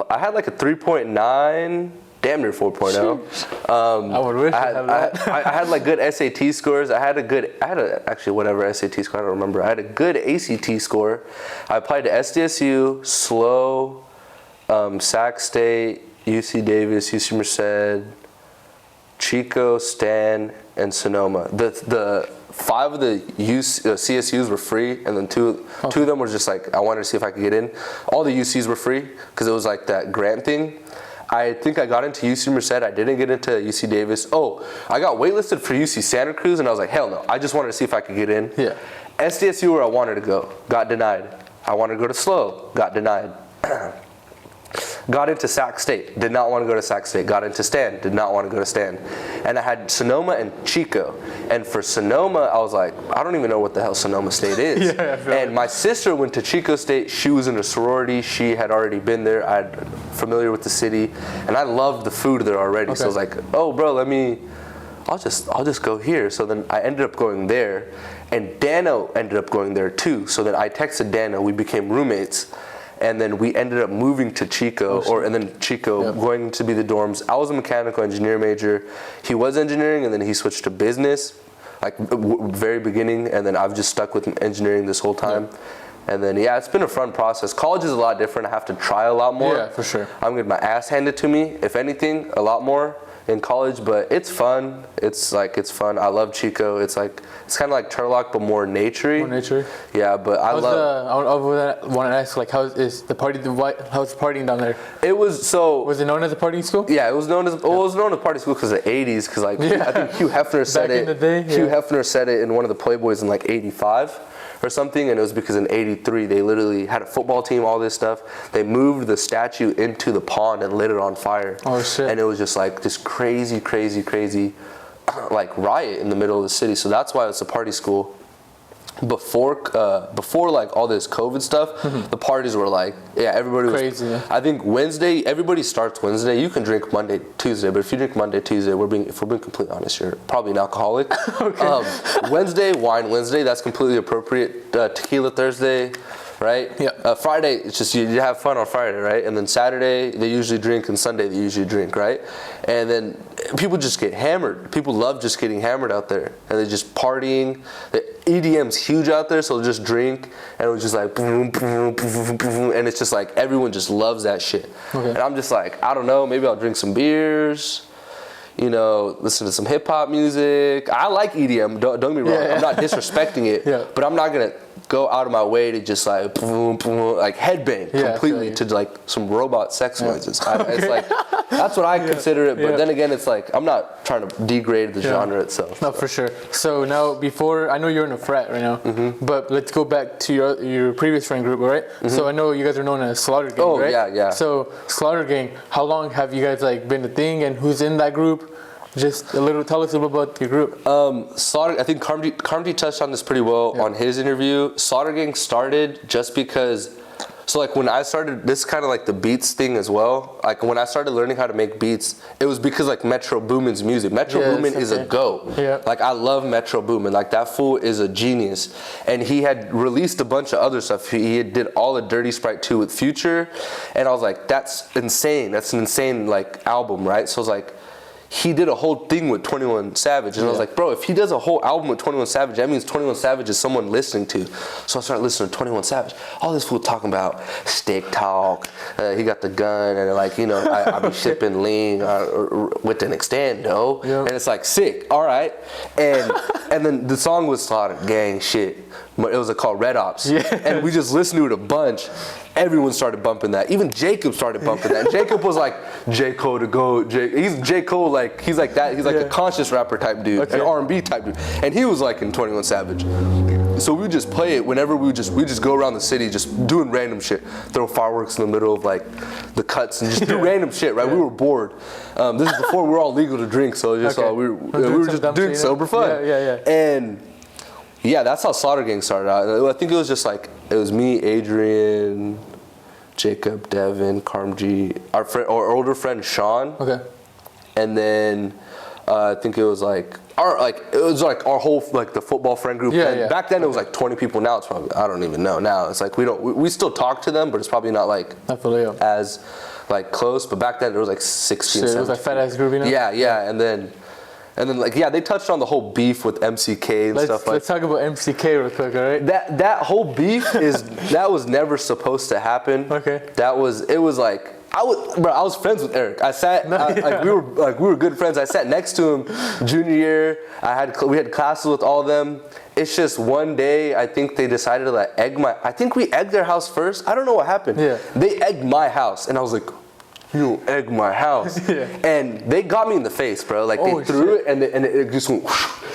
Speaker 1: I had like a 3.9, damn near 4.0.
Speaker 2: I would wish I had that.
Speaker 1: I had like good SAT scores. Actually whatever SAT score, I don't remember. I had a good ACT score. I applied to SDSU, SLO, Sac State, UC Davis, UC Merced, Chico, Stan, and Sonoma. The 5 of the CSUs were free, and then two of them were just like, I wanted to see if I could get in. All the UCs were free, because it was like that grant thing. I think I got into UC Merced. I didn't get into UC Davis. I got waitlisted for UC Santa Cruz, and I was like, hell no. I just wanted to see if I could get in.
Speaker 2: Yeah.
Speaker 1: SDSU, where I wanted to go, got denied. I wanted to go to SLO, got denied. Got into Sac State, did not want to go to Sac State. Got into Stan, did not want to go to Stan. And I had Sonoma and Chico. And for Sonoma, I was like, I don't even know what the hell Sonoma State is. And my sister went to Chico State. She was in a sorority. She had already been there. I'm familiar with the city. And I loved the food there already. So I was like, oh, bro, I'll just go here. So then I ended up going there. And Dano ended up going there too. So then I texted Dano. We became roommates. And then we ended up moving to Chico, and then Chico going to be the dorms. I was a mechanical engineer major. He was engineering, and then he switched to business, like very beginning. And then I've just stuck with engineering this whole time. And then it's been a fun process. College is a lot different. I have to try a lot more.
Speaker 2: Yeah, for sure.
Speaker 1: I'm getting my ass handed to me, if anything, a lot more in college. But it's fun. It's fun. I love Chico. It's kind of like Turlock, but more naturey.
Speaker 2: More nature.
Speaker 1: Yeah, but I
Speaker 2: want to ask, like, how's the partying down there?
Speaker 1: It was so.
Speaker 2: Was it known as a partying school?
Speaker 1: Yeah, it was known as party school because of the '80s. Because I think Hugh Hefner said
Speaker 2: Back in the day,
Speaker 1: Hugh Hefner said it in one of the Playboys in like '85 or something, and it was because in '83 they literally had a football team, all this stuff. They moved the statue into the pond and lit it on fire. Oh shit! And it was just like this crazy like riot in the middle of the city. So that's why it's a party school. Before like all this COVID stuff, the parties were like, everybody was crazy. I think Wednesday, everybody starts Wednesday. You can drink Monday, Tuesday, but if you drink Monday, Tuesday, if we're being completely honest, you're probably an alcoholic. Wednesday, wine Wednesday, that's completely appropriate. Tequila Thursday, right? Yeah. Friday, it's just you have fun on Friday, right? And then Saturday they usually drink, and Sunday they usually drink, right? And then people just get hammered. People love just getting hammered out there, and they're just partying. The EDM's huge out there, so they'll just drink, and it was just like boom, boom, boom, boom, and it's just like everyone just loves that shit. And I'm just like, I don't know, maybe I'll drink some beers, listen to some hip hop music. I like EDM, don't get me wrong. I'm not disrespecting it, but I'm not gonna go out of my way to just like boom, boom, like headbang completely to like some robot sex noises. It's like that's what I consider it. But then again, it's like I'm not trying to degrade the genre itself.
Speaker 2: No, for sure. So now, I know you're in a frat right now, but let's go back to your previous friend group, right? So I know you guys are known as Slaughter Gang, right? Yeah. So Slaughter Gang, how long have you guys like been a thing, and who's in that group? Just tell us a little about your group.
Speaker 1: Slaughter, I think Carmody touched on this pretty well on his interview. Slaughter Gang started just because, so like when I started, this is kind of like the beats thing as well. Like when I started learning how to make beats, it was because like Metro Boomin's music. Metro Boomin is a go. Like I love Metro Boomin. Like that fool is a genius. And he had released a bunch of other stuff. He did all of Dirty Sprite 2 with Future. And I was like, that's insane. That's an insane like album, right? So I was like, he did a whole thing with 21 Savage, and I was like, bro, if he does a whole album with 21 Savage, that means 21 Savage is someone listening to. So I started listening to 21 Savage. All this fool talking about stick talk, he got the gun, and like, I be shipping lean with an extendo, and it's like sick, all right. And then the song was Slaughter Gang shit. It was called Red Ops.
Speaker 2: Yeah.
Speaker 1: And we just listened to it a bunch. Everyone started bumping that. Even Jacob started bumping that. And Jacob was like, J. Cole to go. He's J. Cole, like, he's like that. He's like a conscious rapper type dude, an R&B type dude. And he was like in 21 Savage. So we would just play it whenever we just go around the city just doing random shit. Throw fireworks in the middle of like the cuts and just do random shit, right? We were bored. This is before we were all legal to drink, so just we were just doing sober fun.
Speaker 2: Yeah.
Speaker 1: And yeah, that's how Slaughter Gang started out. I think it was just like, it was me, Adrian, Jacob, Devin, Karmji, our older friend Sean.
Speaker 2: Okay.
Speaker 1: And then I think it was like our whole like the football friend group.
Speaker 2: Yeah.
Speaker 1: Back then it was like 20 people. Now it's probably, I don't even know. Now it's like we still talk to them, but it's probably not like as like close. But back then there was like 16.
Speaker 2: Shit, it was like fat ass group, you know?
Speaker 1: Yeah. And then like they touched on the whole beef with MCK and stuff like.
Speaker 2: Let's talk about MCK real quick, all right?
Speaker 1: That whole beef that was never supposed to happen.
Speaker 2: Okay.
Speaker 1: It was like I was friends with Eric. We were good friends. I sat next to him junior year. We had classes with all of them. It's just one day I think they decided to like I think we egged their house first. I don't know what happened.
Speaker 2: Yeah.
Speaker 1: They egged my house and I was like, you egg my house.
Speaker 2: Yeah.
Speaker 1: And they got me in the face, bro. Like they threw it and it just went.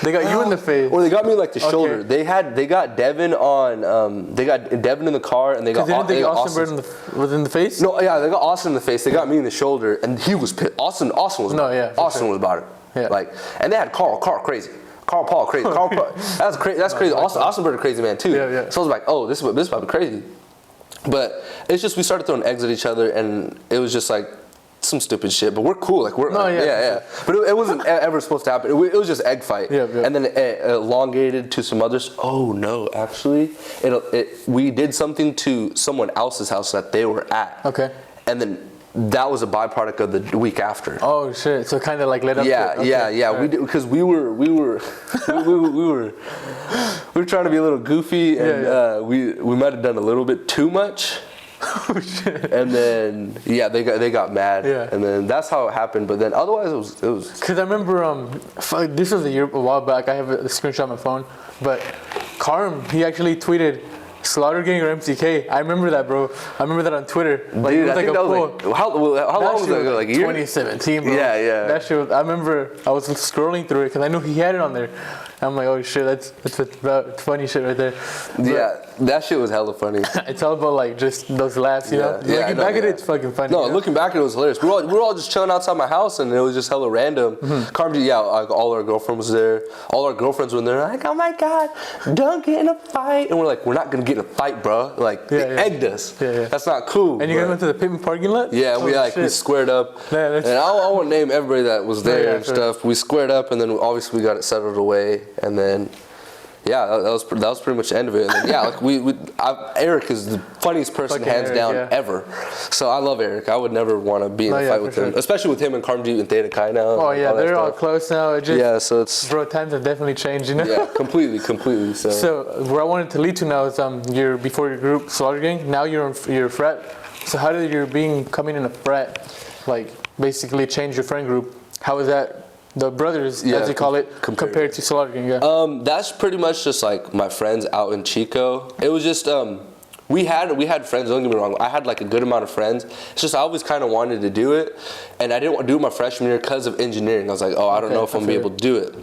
Speaker 2: They got you in the face.
Speaker 1: Or they got me like the shoulder. They got Devin on. They got Devin in the car and they got
Speaker 2: Austin was in the face.
Speaker 1: No, yeah, they got Austin in the face. They got me in the shoulder and he was pissed. Austin was. Austin was about it.
Speaker 2: Yeah.
Speaker 1: Like, and they had Carl crazy. Carl Paul crazy. That's crazy. That's crazy. Austin Bird a crazy man too.
Speaker 2: Yeah.
Speaker 1: So I was like, oh, this is about to be crazy. But it's just we started throwing eggs at each other, and it was just like some stupid shit. But we're cool, like yeah. But it wasn't ever supposed to happen. It was just egg fight, and then it elongated to some others. Oh no, actually, we did something to someone else's house that they were at.
Speaker 2: Okay,
Speaker 1: and then that was a byproduct of the week after.
Speaker 2: Oh shit! So kind of like led up.
Speaker 1: Yeah. Right. We did because we were trying to be a little goofy, and we might have done a little bit too much. Oh shit! And then they got mad. Yeah. And then that's how it happened. But then otherwise it was. Because
Speaker 2: I remember this was a while back. I have a screenshot on my phone. But Karm, he actually tweeted Slaughter Gang or MCK. I remember that, bro. I remember that on Twitter. Like,
Speaker 1: dude,
Speaker 2: it was
Speaker 1: I think that was like, how long was that ago? Like a year?
Speaker 2: 2017, bro.
Speaker 1: Yeah.
Speaker 2: That shit was, I remember I was scrolling through it because I knew he had it on there. I'm like, oh shit, that's funny shit right there. But
Speaker 1: yeah, that shit was hella funny.
Speaker 2: It's all about like just those laughs, you know? Looking back at it, it's fucking funny.
Speaker 1: No, looking back at it was hilarious. We were all just chilling outside my house and it was just hella random. Karmji, like all our girlfriends was there. All our girlfriends were there like, oh my god, don't get in a fight. And we're like, we're not gonna get in a fight, bro. Like they egged us. Yeah. That's not cool.
Speaker 2: And you guys went to the pavement parking lot?
Speaker 1: Yeah, we squared up. Yeah, and I won't name everybody that was there and stuff. We squared up and then obviously we got it settled away. And then, that was pretty much the end of it. And then, Eric is the funniest person hands down ever. So I love Eric. I would never want to be in a fight with him, especially with him and Karmji and Theta Chi now.
Speaker 2: Oh yeah, they're all close now.
Speaker 1: So it's
Speaker 2: bro, times have definitely changed, you know.
Speaker 1: Yeah, completely.
Speaker 2: So where I wanted to lead to now is you're before your group Slaughter Gang. Now you're a frat. So how did your coming in a frat, like basically change your friend group? How is that? The brothers, as you call it, compared to Slaughter Gang,
Speaker 1: that's pretty much just like my friends out in Chico. It was just we had friends. Don't get me wrong. I had like a good amount of friends. It's just I always kind of wanted to do it, and I didn't want to do it my freshman year because of engineering. I was like, oh, I don't know if I'm gonna be able to do it.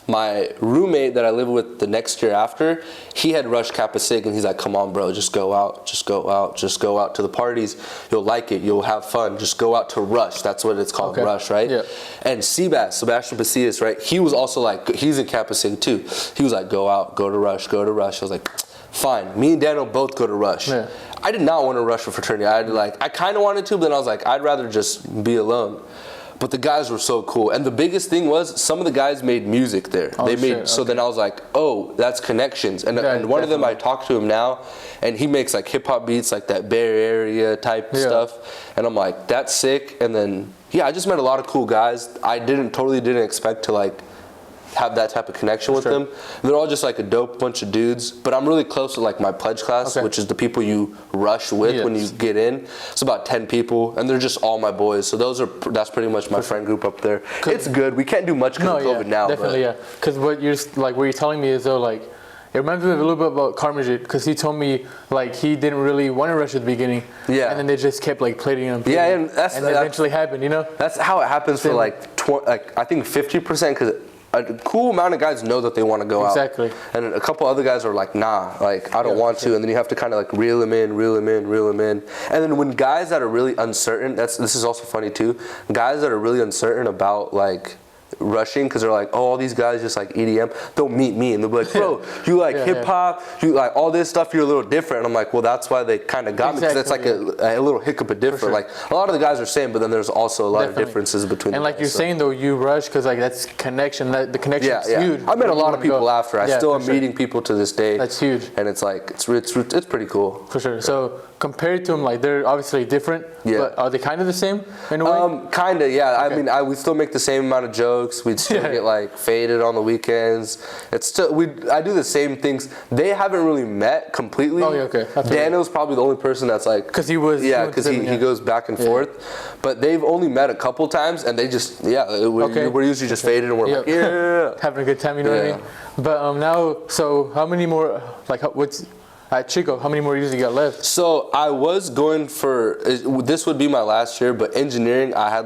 Speaker 1: My roommate that I lived with the next year after, he had rushed Kappa Sig, and he's like, come on, bro, just go out to the parties. You'll like it. You'll have fun. Just go out to Rush. That's what it's called, Rush, right? Yeah. And Sebastian Pasillas, right? He was also like, he's in Kappa Sig too. He was like, go out, go to Rush. I was like, fine. Me and Daniel both go to Rush. Yeah. I did not want to rush for fraternity. I kind of wanted to, but then I was like, I'd rather just be alone. But the guys were so cool. And the biggest thing was some of the guys made music there. So then I was like, oh, that's connections. And one of them, I talked to him now, and he makes like hip hop beats, like that Bay Area type stuff. And I'm like, that's sick. And then, I just met a lot of cool guys. I totally didn't expect to like have that type of connection with them. They're all just like a dope bunch of dudes. But I'm really close to like my pledge class, which is the people you rush with when you get in. It's about 10 people, and they're just all my boys. So that's pretty much my friend group up there. It's good. We can't do much because of COVID now.
Speaker 2: Definitely, Because what you're telling me is though, like, It reminds me a little bit about Karmajit, because he told me like he didn't really want to rush at the beginning. Yeah. And then they just kept like plating him.
Speaker 1: Yeah, and that's
Speaker 2: eventually happened. You know.
Speaker 1: That's how it happens for like I think 50%, because a cool amount of guys know that they want to go out.
Speaker 2: Exactly.
Speaker 1: And a couple other guys are like, nah, like I don't want to. And then you have to kind of like reel them in. And then when guys that are really uncertain, this is also funny too. Guys that are really uncertain about like rushing, because they're like, oh, all these guys just like EDM, they'll meet me and they'll be like, bro, you like hip hop, you like all this stuff, you're a little different. And I'm like, well, that's why they kind of got me, because that's like a little hiccup of different. Sure. Like a lot of the guys are saying, but then there's also a lot of differences between them.
Speaker 2: And like you're saying though, you rush because like that's connection, the connection is huge.
Speaker 1: I met a lot of people after. I still am meeting people to this day.
Speaker 2: That's huge.
Speaker 1: And it's like, it's pretty cool.
Speaker 2: For sure. So compared to them, like they're obviously different, but are they kind of the same in a way?
Speaker 1: Kind of, yeah. Okay. I mean, we still make the same amount of jokes. We'd still get like faded on the weekends. It's still I do the same things. They haven't really met completely.
Speaker 2: Oh, yeah, okay.
Speaker 1: Daniel's probably the only person that's like,
Speaker 2: because he was,
Speaker 1: because he goes back and forth. But they've only met a couple times, and they just we're usually just faded, and we're like
Speaker 2: having a good time. You know what I mean? But now, so how many more? Like what's at Chico, how many more years you got left?
Speaker 1: So I was going for, this would be my last year, but engineering, I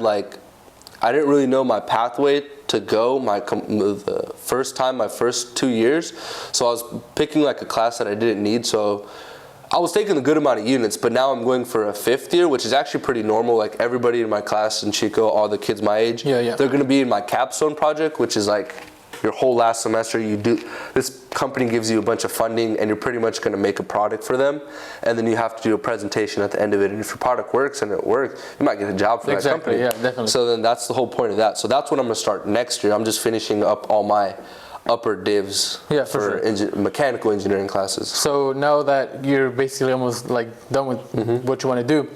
Speaker 1: didn't really know my pathway to go the first time, my first 2 years. So I was picking like a class that I didn't need. So I was taking a good amount of units, but now I'm going for a 5th year, which is actually pretty normal. Like everybody in my class in Chico, all the kids my age, they're going to be in my capstone project, which is like your whole last semester. This company gives you a bunch of funding, and you're pretty much going to make a product for them, and then you have to do a presentation at the end of it. And if your product works and it works, you might get a job for that company.
Speaker 2: Yeah, definitely.
Speaker 1: So then that's the whole point of that. So that's when I'm going to start next year. I'm just finishing up all my upper divs for mechanical engineering classes.
Speaker 2: So now that you're basically almost like done with what you want to do,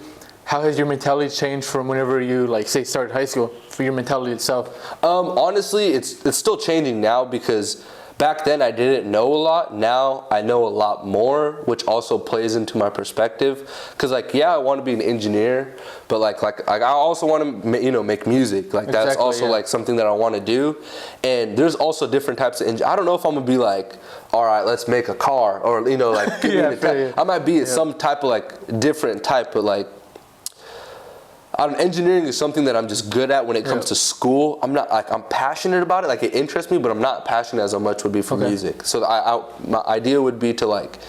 Speaker 2: how has your mentality changed from whenever you like say started high school, for your mentality itself?
Speaker 1: Honestly, it's still changing now, because back then I didn't know a lot. Now I know a lot more, which also plays into my perspective. Because like, I want to be an engineer, but like I also want to make music. Like that's also like something that I want to do. And there's also different types of I don't know if I'm gonna be like, all right, let's make a car, or like I might be some type of like different type, but like engineering is something that I'm just good at when it comes to school. I'm not like, I'm passionate about it, like it interests me, but I'm not passionate as much would be for music. So my idea would be to like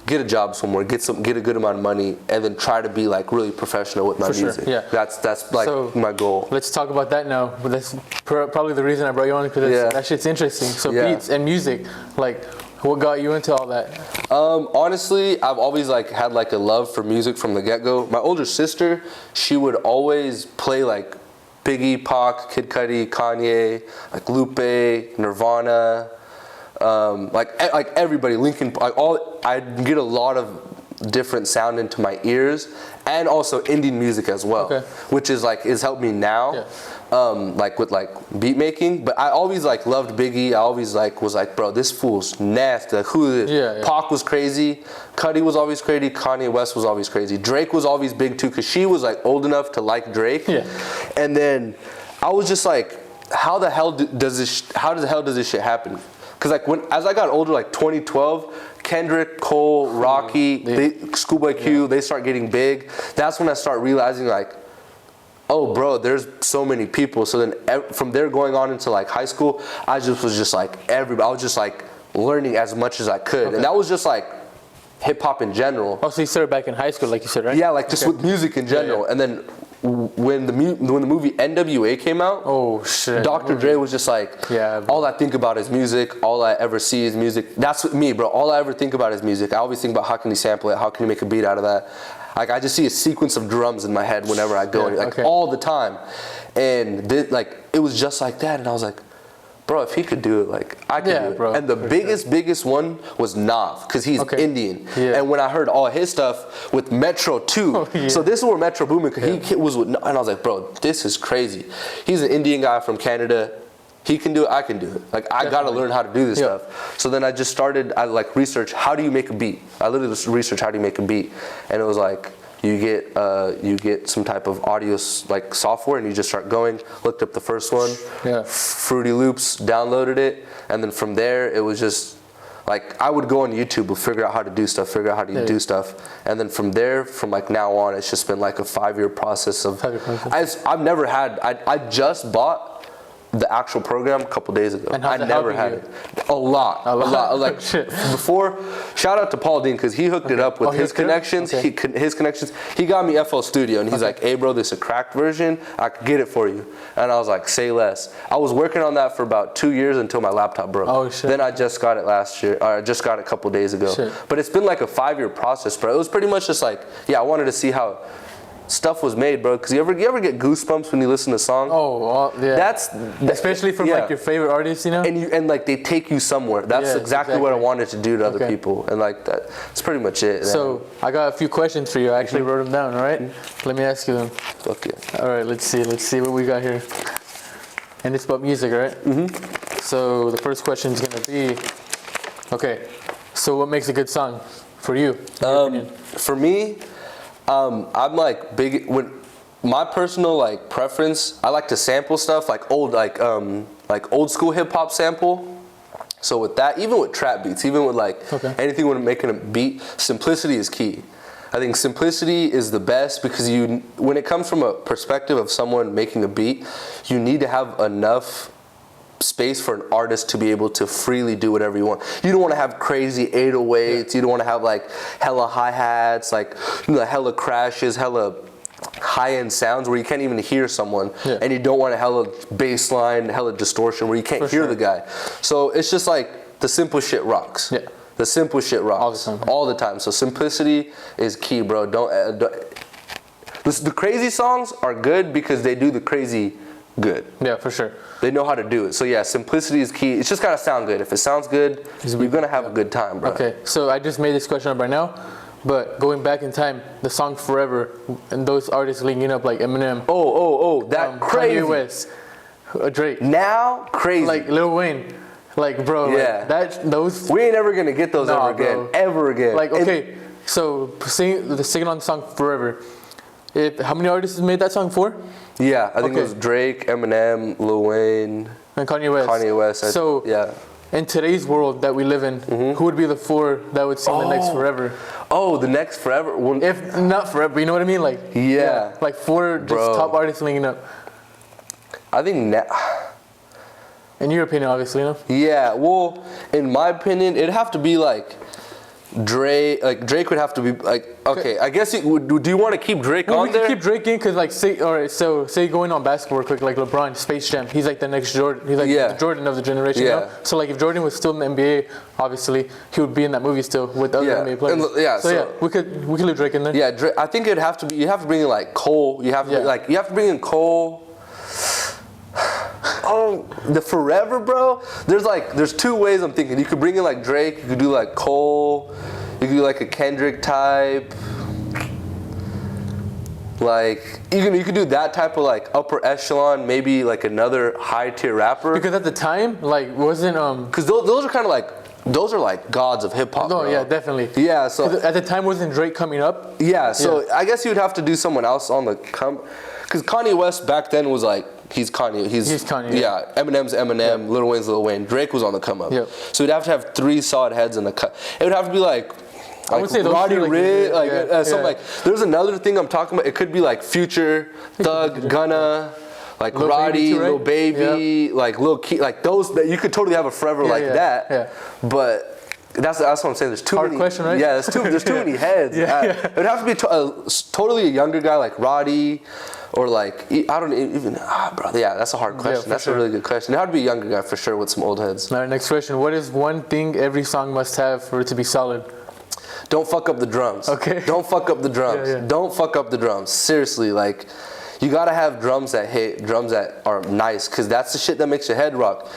Speaker 1: get a job somewhere, get a good amount of money, and then try to be like really professional with my music.
Speaker 2: Yeah.
Speaker 1: That's like my goal.
Speaker 2: Let's talk about that now. But that's probably the reason I brought you on, because that shit's interesting. So beats and music, like what got you into all that?
Speaker 1: Honestly, I've always like had like a love for music from the get-go. My older sister, she would always play like Biggie, Pac, Kid Cudi, Kanye, like Lupe, Nirvana, like everybody, Linkin, like I get a lot of different sound into my ears, and also Indian music as well, which is like has helped me now. Like with like beat making, but I always like loved Biggie. I always like was like, bro, this fool's nasty. Like, who is this? Pac was crazy. Cudi was always crazy. Kanye West was always crazy. Drake was always big too, because she was like old enough to like Drake. And then I was just like, how the hell does this shit happen? Because like as I got older, like 2012, Kendrick, Cole, Rocky, Schoolboy Q, they start getting big. That's when I start realizing like, oh, bro, there's so many people. So then from there going on into like high school, I was just like I was just like learning as much as I could. And that was just like hip hop in general.
Speaker 2: Oh, so you started back in high school, like you said, right?
Speaker 1: Yeah, like just with music in general. And then when the movie NWA came out,
Speaker 2: oh shit,
Speaker 1: Dr. Dre was just like, all I think about is music. All I ever see is music. That's what me, bro. All I ever think about is music. I always think about how can you sample it? How can you make a beat out of that? Like I just see a sequence of drums in my head whenever I go, all the time, and it was just like that. And I was like, bro, if he could do it, like I could do it. Bro, and the biggest one was Nav, because he's Indian. And when I heard all his stuff with Metro too, so this is where Metro booming, because he was with, and I was like, bro, this is crazy. He's an Indian guy from Canada. He can do it, I can do it. Like I gotta learn how to do this stuff. So then I just started, I like research, how do you make a beat? I literally just researched how do you make a beat, and it was like you get some type of audio like software, and you just start going. Looked up the first one, Fruity Loops, downloaded it, and then from there it was just like I would go on YouTube and figure out how to do stuff, do stuff, and then from there, from like now on, it's just been like a 5-year process of. I've never had. I just bought the actual program a couple days ago.
Speaker 2: And
Speaker 1: I never had it. A lot. Like before, shout out to Paul Dean because he hooked it up with his connections. His connections. He got me FL Studio and he's like, "Hey bro, this is a cracked version. I could get it for you." And I was like, "Say less." I was working on that for about 2 years until my laptop broke.
Speaker 2: Oh shit.
Speaker 1: Then I just got it last year. I just got it a couple days ago.
Speaker 2: Shit.
Speaker 1: But it's been like a 5-year process, bro. It was pretty much just like, I wanted to see how stuff was made, bro. Because you ever get goosebumps when you listen to a song?
Speaker 2: Oh, yeah.
Speaker 1: That's
Speaker 2: especially from like your favorite artists, you know.
Speaker 1: And like they take you somewhere. That's exactly what I wanted to do to other people, and like that's pretty much it.
Speaker 2: So I got a few questions for you. I actually wrote them down. All right, let me ask you them.
Speaker 1: Okay.
Speaker 2: All right, let's see what we got here. And it's about music, right? So the first question is gonna be, okay. So what makes a good song for you?
Speaker 1: For me. I'm like big when my personal like preference. I like to sample stuff like old school hip hop sample. So with that, even with trap beats, even with like anything when making a beat, simplicity is key. I think simplicity is the best because when it comes from a perspective of someone making a beat, you need to have enough space for an artist to be able to freely do whatever you want. You don't want to have crazy 808s. You don't want to have like hella hi-hats, like hella crashes, hella high-end sounds where you can't even hear someone. And you don't want a hella bass line, hella distortion where you can't hear the guy. So it's just like the simple shit rocks. The simple shit rocks all the time. So simplicity is key, bro. The crazy songs are good because they do the crazy good.
Speaker 2: Yeah, for sure.
Speaker 1: They know how to do it. So yeah, simplicity is key. It's just gotta sound good. If it sounds good, you're gonna have a good time, bro.
Speaker 2: Okay, so I just made this question up right now, but going back in time, the song "Forever" and those artists linking up like Eminem.
Speaker 1: That crazy.
Speaker 2: Kanye West, Drake.
Speaker 1: Now crazy.
Speaker 2: Like Lil Wayne. Like bro, like those.
Speaker 1: We ain't ever gonna get those ever again.
Speaker 2: Like okay, so singing on the song "Forever." How many artists made that song for?
Speaker 1: Yeah, I think it was Drake, Eminem, Lil Wayne,
Speaker 2: and Kanye West. So in today's world that we live in, who would be the 4 that would sing the next Forever?
Speaker 1: Oh, the next Forever. Well,
Speaker 2: if not Forever, you know what I mean? Like like 4 just top artists linking up.
Speaker 1: I think
Speaker 2: in your opinion, obviously, you know?
Speaker 1: Yeah, well, in my opinion, it'd have to be like Drake. Like Drake would have to be like I guess do you want to keep Drake on there?
Speaker 2: We can keep Drake in because like say going on basketball quick, like LeBron, Space Jam, he's like the next Jordan. He's like the Jordan of the generation. You know? So like if Jordan was still in the NBA, obviously he would be in that movie still with other NBA players. So we could leave Drake in there.
Speaker 1: Yeah, Drake, I think it'd have to be. You have to bring in like Cole. You have to you have to bring in Cole. The Forever, bro. There's 2 ways I'm thinking. You could bring in like Drake. You could do like Cole. You could do like a Kendrick type. Like you could do that type of like upper echelon. Maybe like another high tier rapper.
Speaker 2: Because at the time, like wasn't
Speaker 1: Because those are kind of like. Those are like gods of hip hop.
Speaker 2: No, yeah, definitely.
Speaker 1: Yeah, so
Speaker 2: at the time wasn't Drake coming up?
Speaker 1: Yeah, so I guess you'd have to do someone else on the because Kanye West back then was like he's Kanye. He's Kanye. Yeah, Eminem's Eminem, Lil Wayne's Lil Wayne. Drake was on the come up. Yep. So you'd have to have 3 solid heads in the cut. It would have to be like I would say Roddy Ricch, something like. There's another thing I'm talking about. It could be like Future, Thug, Gunna. Like Lil Roddy, Lil Baby, like Lil Key, like those that you could totally have a Forever that. Yeah. But that's what I'm saying. There's too many.
Speaker 2: Question, right?
Speaker 1: Yeah, there's too many heads. It would have to be totally a younger guy like Roddy, or like I don't even. Bro, yeah, that's a hard question. That's a really good question. It had to be a younger guy for sure with some old heads.
Speaker 2: All right, next question. What is one thing every song must have for it to be solid?
Speaker 1: Don't fuck up the drums. Okay. Don't fuck up the drums. Don't fuck up the drums. Seriously, like. You gotta have drums that hit, drums that are nice, cause that's the shit that makes your head rock.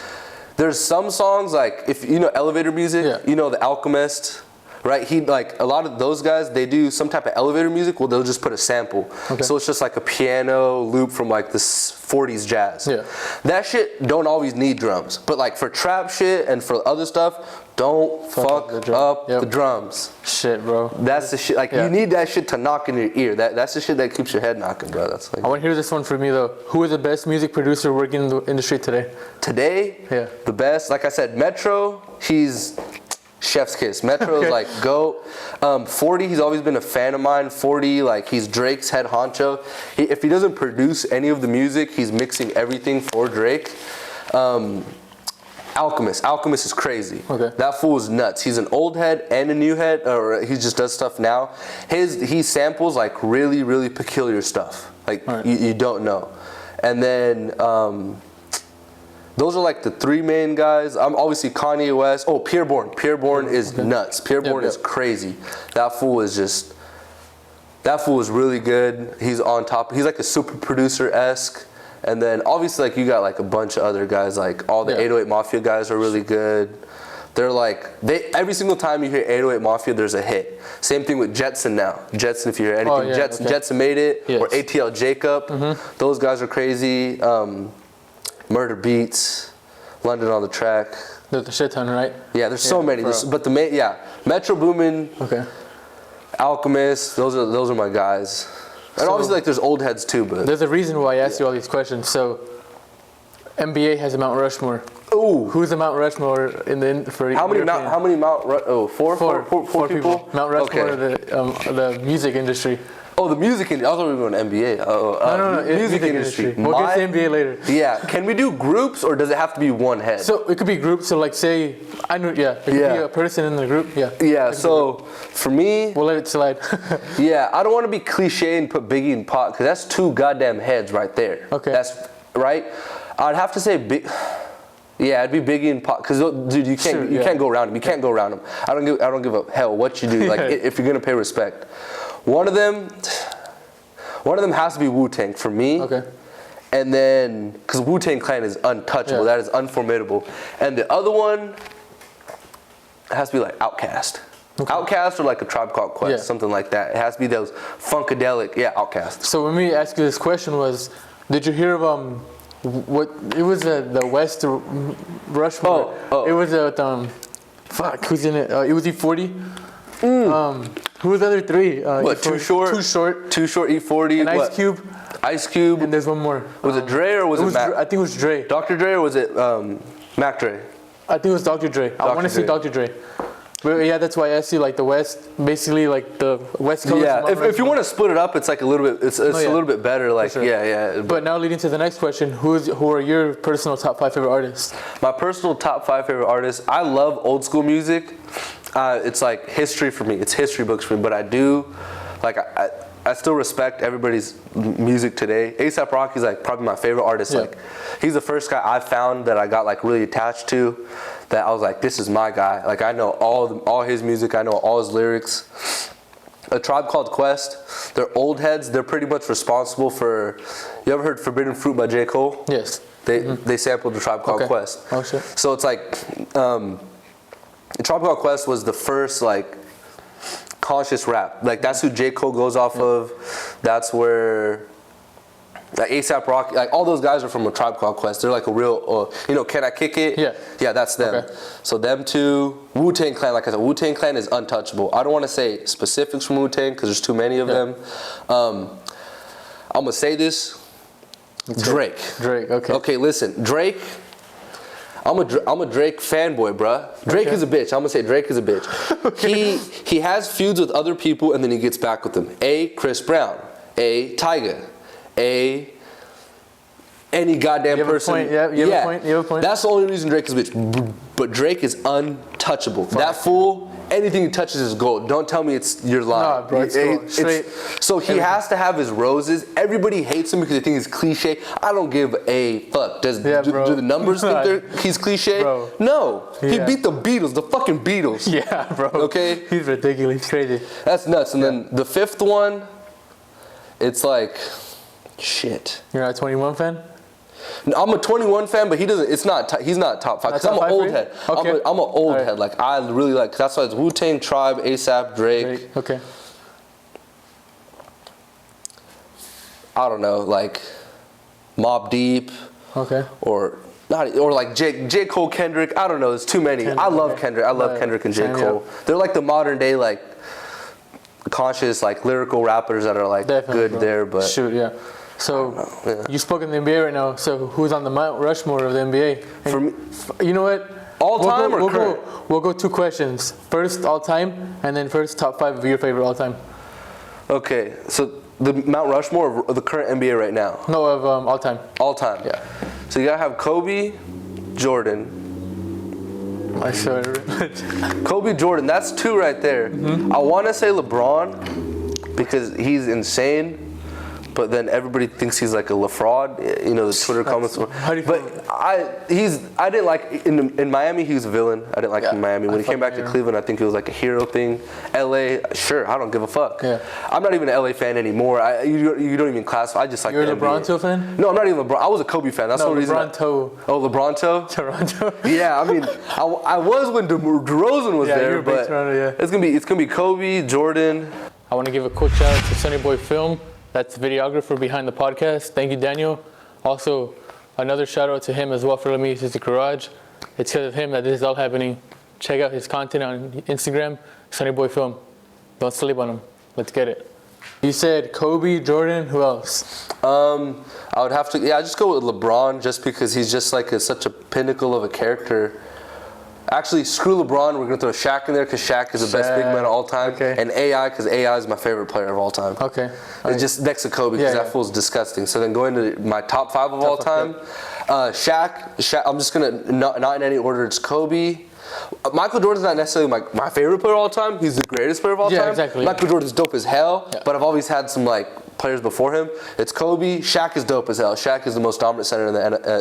Speaker 1: There's some songs like if you know elevator music, you know The Alchemist, right? He like a lot of those guys, they do some type of elevator music. Well, they'll just put a sample, so it's just like a piano loop from like this 40s jazz. Yeah, that shit don't always need drums, but like for trap shit and for other stuff. Don't fuck up the drums.
Speaker 2: Shit, bro.
Speaker 1: That's the shit. Like you need that shit to knock in your ear. That's the shit that keeps your head knocking, bro. That's like.
Speaker 2: I want to hear this one from me though. Who is the best music producer working in the industry today?
Speaker 1: Today, the best. Like I said, Metro. He's Chef's kiss. Metro is like GOAT. 40, he's always been a fan of mine. 40, like he's Drake's head honcho. If he doesn't produce any of the music, he's mixing everything for Drake. Alchemist is crazy.
Speaker 2: Okay.
Speaker 1: That fool is nuts. He's an old head and a new head, or he just does stuff now. He samples like really, really peculiar stuff. Like you don't know. And then those are like the 3 main guys. I'm obviously Kanye West. Oh, Pierreborn is nuts. Pierreborn is crazy. That fool is really good. He's on top. He's like a super producer-esque. And then obviously like you got like a bunch of other guys, like all the 808 Mafia guys are really good. They're like, every single time you hear 808 Mafia, there's a hit. Same thing with Jetson now. Jetson, if you hear anything, Jetson Made It, or ATL Jacob. Those guys are crazy. Murder Beats, London on the Track.
Speaker 2: There's a shit ton, right?
Speaker 1: Yeah, there's so many. But Metro Boomin, Alchemist, those are my guys. And obviously, like, there's old heads too, but
Speaker 2: there's a reason why I asked you all these questions. So, NBA has a Mount Rushmore.
Speaker 1: Ooh,
Speaker 2: who's the Mount Rushmore for?
Speaker 1: How many four people?
Speaker 2: Mount Rushmore of the music industry.
Speaker 1: Oh, the music industry. I thought we were going NBA.
Speaker 2: No, music industry. We'll get to NBA later.
Speaker 1: Yeah. Can we do groups, or does it have to be one head?
Speaker 2: So it could be groups. So like, say, it could be a person in the group. Yeah.
Speaker 1: So for me,
Speaker 2: we'll let it slide.
Speaker 1: I don't want to be cliche and put Biggie in Pac, because that's 2 goddamn heads right there.
Speaker 2: Okay.
Speaker 1: That's right. I'd have to say big. Yeah, it'd be Biggie and Pac, because dude, you can't go around him. You can't go around him. I don't give a hell what you do. Like if you're gonna pay respect. One of them has to be Wu-Tang for me. Okay. And then, because Wu-Tang Clan is untouchable, that is unformidable. And the other one has to be like Outkast. Okay. Outkast or like a Tribe Called Quest, something like that. It has to be those funkadelic, Outkast.
Speaker 2: So when we asked you this question did you hear of what it was the West Rushmore? It was who's in it? It was E40. Who was the other 3?
Speaker 1: Too Short, E40.
Speaker 2: And Ice Cube. And there's one more.
Speaker 1: Was it Dre or was it Mac?
Speaker 2: I think it was Dre.
Speaker 1: Dr. Dre or was it Mac Dre?
Speaker 2: I think it was Dr. Dre. I want to see Dr. Dre. But that's why I asked you like the West, basically like the West Coast.
Speaker 1: Yeah, if you want to split it up, it's like a little bit. It's a little bit better. Like sure.
Speaker 2: But now leading to the next question, who are your personal top 5 favorite artists?
Speaker 1: My personal top 5 favorite artists. I love old school music. It's like history for me. It's history books for me. But I do, like, I still respect everybody's music today. A$AP Rocky's like probably my favorite artist. Like, he's the first guy I found that I got like really attached to. That I was like, this is my guy. Like, I know all his music. I know all his lyrics. A Tribe Called Quest. They're old heads. They're pretty much responsible for. You ever heard Forbidden Fruit by J. Cole?
Speaker 2: Yes.
Speaker 1: They sampled the Tribe Called Quest.
Speaker 2: Oh shit.
Speaker 1: So it's like. The Tribe Called Quest was the first like conscious rap. Like that's who J. Cole goes off of. That's where like A$AP Rocky, like all those guys are from a Tribe Called Quest. They're like a real, Can I Kick It? Yeah, that's them. Okay. So them two, Wu-Tang Clan. Like I said, Wu-Tang Clan is untouchable. I don't want to say specifics from Wu-Tang because there's too many of them. I'm gonna say this. Drake.
Speaker 2: Okay.
Speaker 1: Okay, listen, Drake. I'm a Drake fanboy, bruh. Drake is a bitch. I'm gonna say Drake is a bitch. Okay. He has feuds with other people and then he gets back with them. A, Chris Brown. A, Tyga. A, any goddamn person.
Speaker 2: You have a point.
Speaker 1: That's the only reason Drake is a bitch. But Drake is untouchable. That fool, anything he touches is gold. Don't tell me you're lying.
Speaker 2: Nah, bro, it's gold. Straight.
Speaker 1: So he has to have his roses. Everybody hates him because they think he's cliche. I don't give a fuck. Do the numbers think he's cliche?
Speaker 2: Bro.
Speaker 1: No. He beat the Beatles, the fucking Beatles.
Speaker 2: Yeah, bro.
Speaker 1: Okay?
Speaker 2: He's ridiculous. He's crazy.
Speaker 1: That's nuts. And then the 5th one, it's like, shit.
Speaker 2: You're not a 21 fan?
Speaker 1: I'm a 21 fan, but he's not top 5 because I'm an old head. Okay. I'm an old head. Like I really like. That's why it's Wu-Tang, Tribe, A$AP, Drake.
Speaker 2: Okay.
Speaker 1: I don't know, like Mobb Deep.
Speaker 2: Okay.
Speaker 1: Or like J. Cole, Kendrick. I don't know. There's too many. I love Kendrick. I love Kendrick and J. Cole. They're like the modern day like conscious like lyrical rappers that are like good there. But
Speaker 2: shoot, yeah. So you spoke in the NBA right now. So who's on the Mount Rushmore of the NBA? And
Speaker 1: for me,
Speaker 2: you know what?
Speaker 1: All time or current?
Speaker 2: We'll go 2 questions. First, all time, and then first top 5 of your favorite all time.
Speaker 1: Okay, so the Mount Rushmore of the current NBA right now?
Speaker 2: No, of all time.
Speaker 1: All time.
Speaker 2: Yeah.
Speaker 1: So you gotta have Kobe, Jordan.
Speaker 2: I swear.
Speaker 1: Kobe, Jordan. That's 2 right there. I want to say LeBron because he's insane. But then everybody thinks he's like a LaFraud, you know, the Twitter comments. But I didn't like in Miami he was a villain. I didn't like him in Miami. When he came back to Cleveland, I think it was like a hero thing. LA, sure, I don't give a fuck.
Speaker 2: Yeah.
Speaker 1: I'm not even an LA fan anymore. You don't even classify. I just like.
Speaker 2: You're
Speaker 1: the
Speaker 2: a LeBronto fan?
Speaker 1: No, I'm not even LeBron. I was a Kobe fan. That's the reason.
Speaker 2: LeBronto.
Speaker 1: Oh, LeBronto.
Speaker 2: Toronto.
Speaker 1: Yeah, I mean, I was when DeRozan was there,
Speaker 2: you're a big
Speaker 1: but
Speaker 2: Toronto, yeah.
Speaker 1: it's gonna be Kobe, Jordan.
Speaker 2: I want to give a quick shout out to Sunny Boy Film. That's the videographer behind the podcast. Thank you, Daniel. Also, another shout out to him as well for letting me use his garage. It's because of him that this is all happening. Check out his content on Instagram, Sunny Boy Film. Don't sleep on him. Let's get it. You said Kobe, Jordan, who else?
Speaker 1: I would have to, I just go with LeBron just because he's just like such a pinnacle of a character. Actually, screw LeBron. We're going to throw Shaq in there because Shaq is the best big man of all time.
Speaker 2: Okay.
Speaker 1: And AI because AI is my favorite player of all time.
Speaker 2: Okay.
Speaker 1: It's just next to Kobe because that fool's disgusting. So then going to my top 5 of all time, Shaq, I'm just going to, not in any order, it's Kobe. Michael Jordan's not necessarily my favorite player of all time. He's the greatest player of all time.
Speaker 2: Yeah, exactly.
Speaker 1: Michael Jordan's dope as hell, but I've always had some players before him. It's Kobe. Shaq is dope as hell. Shaq is the most dominant center in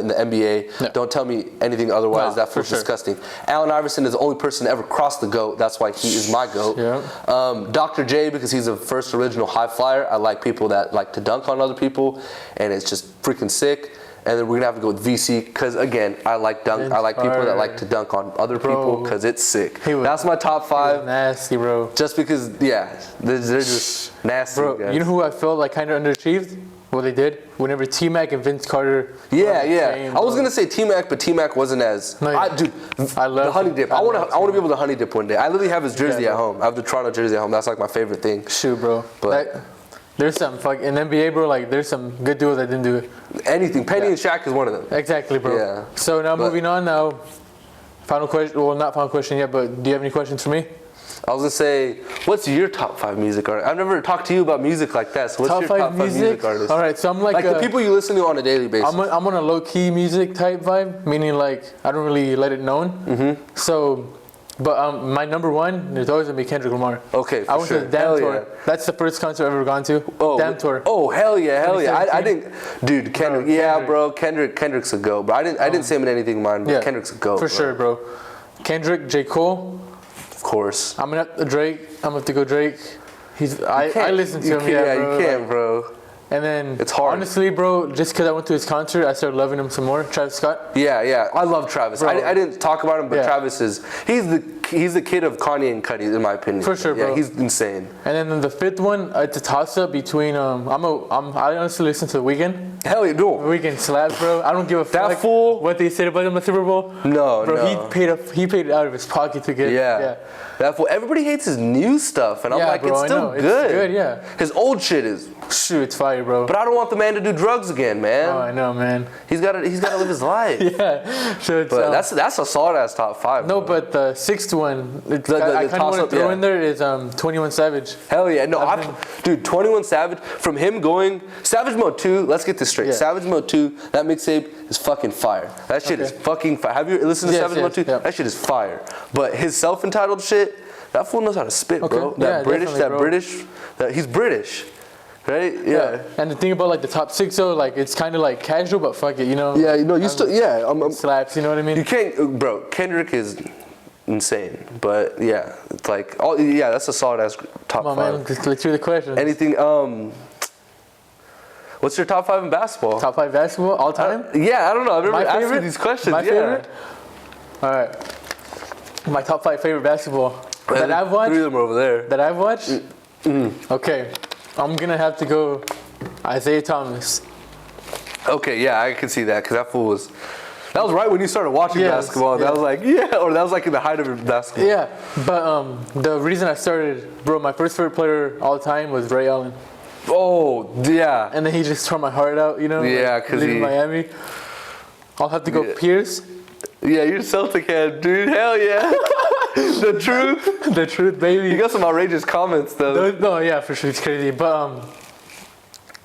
Speaker 1: the NBA.
Speaker 2: Yeah.
Speaker 1: Don't tell me anything otherwise. That feels disgusting. Allen Iverson is the only person to ever cross the GOAT. That's why he is my GOAT.
Speaker 2: Yeah.
Speaker 1: Dr. J, because he's the first original high flyer. I like people that like to dunk on other people, and it's just freaking sick. And then we're gonna have to go with VC because again, I like people that like to dunk on other people because it's sick. That's my top 5.
Speaker 2: Nasty, bro.
Speaker 1: Just because, they're just nasty.
Speaker 2: Bro,
Speaker 1: guys.
Speaker 2: you know who I felt like kind of underachieved? What they did whenever T-Mac and Vince Carter.
Speaker 1: Yeah. I was gonna say T-Mac, but T-Mac wasn't as.
Speaker 2: No,
Speaker 1: I love the honey dip. I want to be able to honey dip one day. I literally have his jersey at home. I have the Toronto jersey at home. That's like my favorite thing.
Speaker 2: Shoot, bro.
Speaker 1: But
Speaker 2: there's some in NBA, bro. Like there's some good duos that didn't do it.
Speaker 1: Anything. Penny and Shaq is one of them.
Speaker 2: Exactly, bro.
Speaker 1: Yeah.
Speaker 2: So now moving on now. Final question. Well, not final question yet, but do you have any questions for me?
Speaker 1: I was gonna say, what's your top 5 music artists? I've never talked to you about music like that. So what's your top 5 music artists?
Speaker 2: All right, so I'm like
Speaker 1: the people you listen to on a daily basis.
Speaker 2: I'm on a low-key music type vibe, meaning like I don't really let it known. Mm-hmm. So, but my number 1 is always gonna be Kendrick Lamar.
Speaker 1: Okay, for
Speaker 2: I went to the Damn Tour.
Speaker 1: Yeah.
Speaker 2: That's the first concert I've ever gone to. Damn Tour.
Speaker 1: Oh hell yeah! I didn't, dude. Kendrick. Yeah, bro. Kendrick's a go, bro. I didn't say him in anything of mine, but Kendrick's a go.
Speaker 2: For sure, bro. Kendrick, J. Cole.
Speaker 1: Of course.
Speaker 2: I'm gonna have to Drake. I'm gonna have to go Drake. I listen to him. Yeah, bro.
Speaker 1: You can't, bro.
Speaker 2: And then
Speaker 1: it's hard.
Speaker 2: Honestly, bro, just because I went to his concert, I started loving him some more. Travis Scott.
Speaker 1: Yeah. I love Travis. I didn't talk about him, but Travis he's the kid of Kanye and Cudi, in my opinion.
Speaker 2: For sure, bro.
Speaker 1: Yeah, he's insane.
Speaker 2: And then the 5th one, it's a toss up between I honestly listen to The Weeknd.
Speaker 1: Hell yeah, dude.
Speaker 2: The Weeknd slaps, bro. I don't give a fuck.
Speaker 1: That fool.
Speaker 2: What they said about him at the Super Bowl.
Speaker 1: No,
Speaker 2: bro,
Speaker 1: no.
Speaker 2: He paid it out of his pocket to get.
Speaker 1: Yeah. That fool. Everybody hates his new stuff, and I'm like,
Speaker 2: bro,
Speaker 1: it's still good.
Speaker 2: It's good, yeah.
Speaker 1: His old shit is.
Speaker 2: Shoot, it's fire, bro.
Speaker 1: But I don't want the man to do drugs again, man.
Speaker 2: Oh, I know, man.
Speaker 1: He's gotta live his life.
Speaker 2: Yeah. So it's,
Speaker 1: but that's a solid ass top 5.
Speaker 2: No,
Speaker 1: bro.
Speaker 2: but the 6th one, I kind of want to throw in there is 21 Savage.
Speaker 1: Hell yeah, no, dude, 21 Savage. From him going Savage Mode 2. Let's get this straight. Yeah. Savage Mode 2. That mixtape is fucking fire. That shit is fucking fire. Have you listened to Savage Mode 2? Yep. That shit is fire. But his self-entitled shit, that fool knows how to spit, bro. He's British. Right? Yeah.
Speaker 2: And the thing about like the top 6 though, like it's kind of like casual, but fuck it, you know.
Speaker 1: Yeah, you know, I'm
Speaker 2: slaps. You know what I mean?
Speaker 1: You can't, bro. Kendrick is insane, but yeah, it's like, that's a solid ass top 5.
Speaker 2: Man, let's hear the question.
Speaker 1: Anything? What's your top 5 in basketball?
Speaker 2: Top 5 basketball all time?
Speaker 1: I don't know. I've never asked you these questions.
Speaker 2: My favorite. All right. My top 5 favorite basketball that I've watched.
Speaker 1: 3 of them are over there.
Speaker 2: That I've watched. Okay. I'm gonna have to go Isaiah Thomas.
Speaker 1: Okay, yeah, I can see that because that was right when you started watching basketball. That was like, or that was like in the height of your basketball.
Speaker 2: Yeah, but the reason I started, bro, my first favorite player all time was Ray Allen.
Speaker 1: Oh, yeah.
Speaker 2: And then he just tore my heart out, you know?
Speaker 1: Yeah, because
Speaker 2: leaving Miami. I'll have to go Pierce.
Speaker 1: Yeah, you're a Celtic head, dude. Hell yeah. The truth.
Speaker 2: The truth, baby.
Speaker 1: You got some outrageous comments, though.
Speaker 2: No, yeah, for sure. It's crazy. But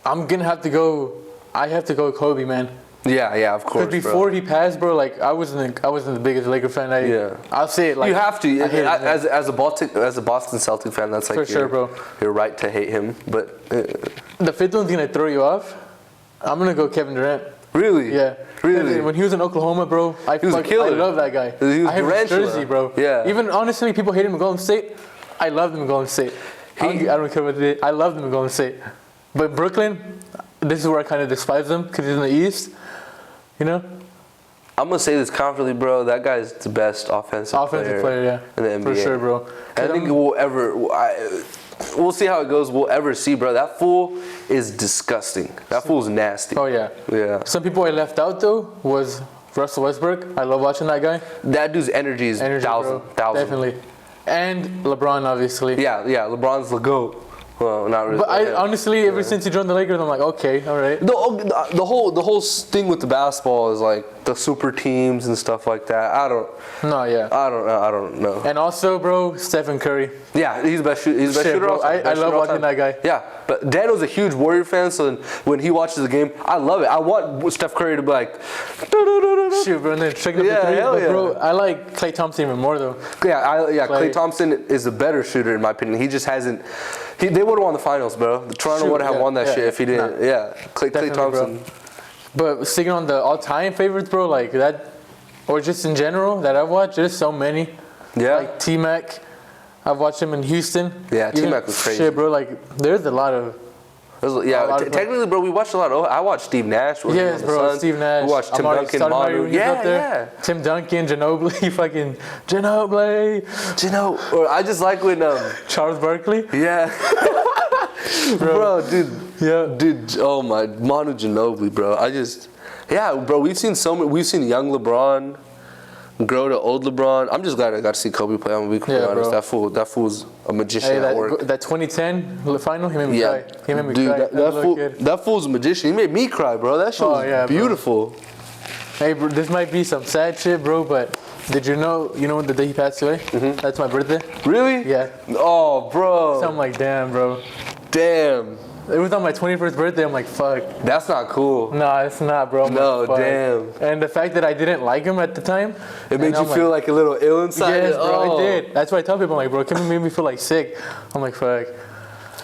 Speaker 2: I'm going to have to go. I have to go with Kobe, man.
Speaker 1: Yeah, of course.
Speaker 2: Because before he passed, bro, like I wasn't the biggest Laker fan. I'll say it. Like,
Speaker 1: you have to. As a Boston Celtic fan, that's like
Speaker 2: for sure, bro.
Speaker 1: You're right to hate him. But
Speaker 2: the fifth one's gonna throw you off. I'm gonna go Kevin Durant.
Speaker 1: Really?
Speaker 2: Yeah.
Speaker 1: Really?
Speaker 2: When he was in Oklahoma, bro,
Speaker 1: he was a killer.
Speaker 2: I love that guy.
Speaker 1: He was
Speaker 2: I have his jersey, bro.
Speaker 1: Yeah.
Speaker 2: Even honestly, people hate him in Golden State. I loved him in Golden State. I don't care what they did. I loved him in Golden State. But Brooklyn, this is where I kind of despise him because he's in the East. You know?
Speaker 1: I'm gonna say this confidently, bro. That guy's the best offensive player,
Speaker 2: yeah,
Speaker 1: in the NBA.
Speaker 2: For sure, bro.
Speaker 1: And I think we'll see how it goes. We'll ever see, bro. That fool is disgusting. That fool's nasty.
Speaker 2: Oh yeah.
Speaker 1: Yeah.
Speaker 2: Some people I left out though was Russell Westbrook. I love watching that guy.
Speaker 1: That dude's energy is thousand.
Speaker 2: Definitely. And LeBron, obviously.
Speaker 1: Yeah. LeBron's the GOAT. Well, not really.
Speaker 2: But I honestly, ever since he joined the Lakers, I'm like, okay, all right.
Speaker 1: The whole thing with the basketball is like the super teams and stuff like that. I don't know.
Speaker 2: And also, bro, Stephen Curry.
Speaker 1: Yeah, he's the best shooter. He's the best shooter.
Speaker 2: Bro, I love watching that guy.
Speaker 1: Yeah, but Daniel's a huge Warrior fan, so then when he watches the game, I love it. I want Steph Curry to be like,
Speaker 2: shoot, bro, and then check up the three. But bro, I like Klay Thompson even more though.
Speaker 1: Klay Thompson is a better shooter in my opinion. He just hasn't. They would have won the finals, bro. Toronto would have won that shit if he didn't. Yeah, Klay Thompson.
Speaker 2: Bro. But sticking on the all-time favorites, bro, like that, or just in general that I've watched, there's so many.
Speaker 1: Yeah.
Speaker 2: Like T-Mac, I've watched him in Houston.
Speaker 1: Yeah, T-Mac was crazy.
Speaker 2: Shit, bro, like there's a lot of.
Speaker 1: Technically, bro, we watched a lot. I watched Steve Nash.
Speaker 2: Yes, bro, Steve Nash.
Speaker 1: We watched Tim Duncan, Manu. Yeah.
Speaker 2: Tim Duncan, Ginobili, fucking Ginobili.
Speaker 1: Or I just like when
Speaker 2: Charles Barkley.
Speaker 1: Yeah. bro, dude.
Speaker 2: Yeah.
Speaker 1: Dude, oh my, Manu Ginobili, bro. Bro, we've seen young LeBron grow to old LeBron. I'm just glad I got to see Kobe play. I'm gonna be completely honest. That fool's a magician at work.
Speaker 2: That 2010 final, he made me cry. He made me cry.
Speaker 1: That fool's a magician. He made me cry, bro. That shit was beautiful.
Speaker 2: Bro. Hey, bro, this might be some sad shit, bro, but did you know the day he passed away? Mm-hmm. That's my birthday.
Speaker 1: Really?
Speaker 2: Yeah.
Speaker 1: Oh, bro.
Speaker 2: So I'm like, damn, bro.
Speaker 1: Damn.
Speaker 2: It was on my 21st birthday. I'm like, fuck.
Speaker 1: That's not cool.
Speaker 2: No, it's not, bro.
Speaker 1: Damn.
Speaker 2: And the fact that I didn't like him at the time.
Speaker 1: It made you feel like a little ill inside?
Speaker 2: Yes, bro, I did. That's why I tell people, I'm like, bro, Kim made me feel like sick. I'm like, fuck.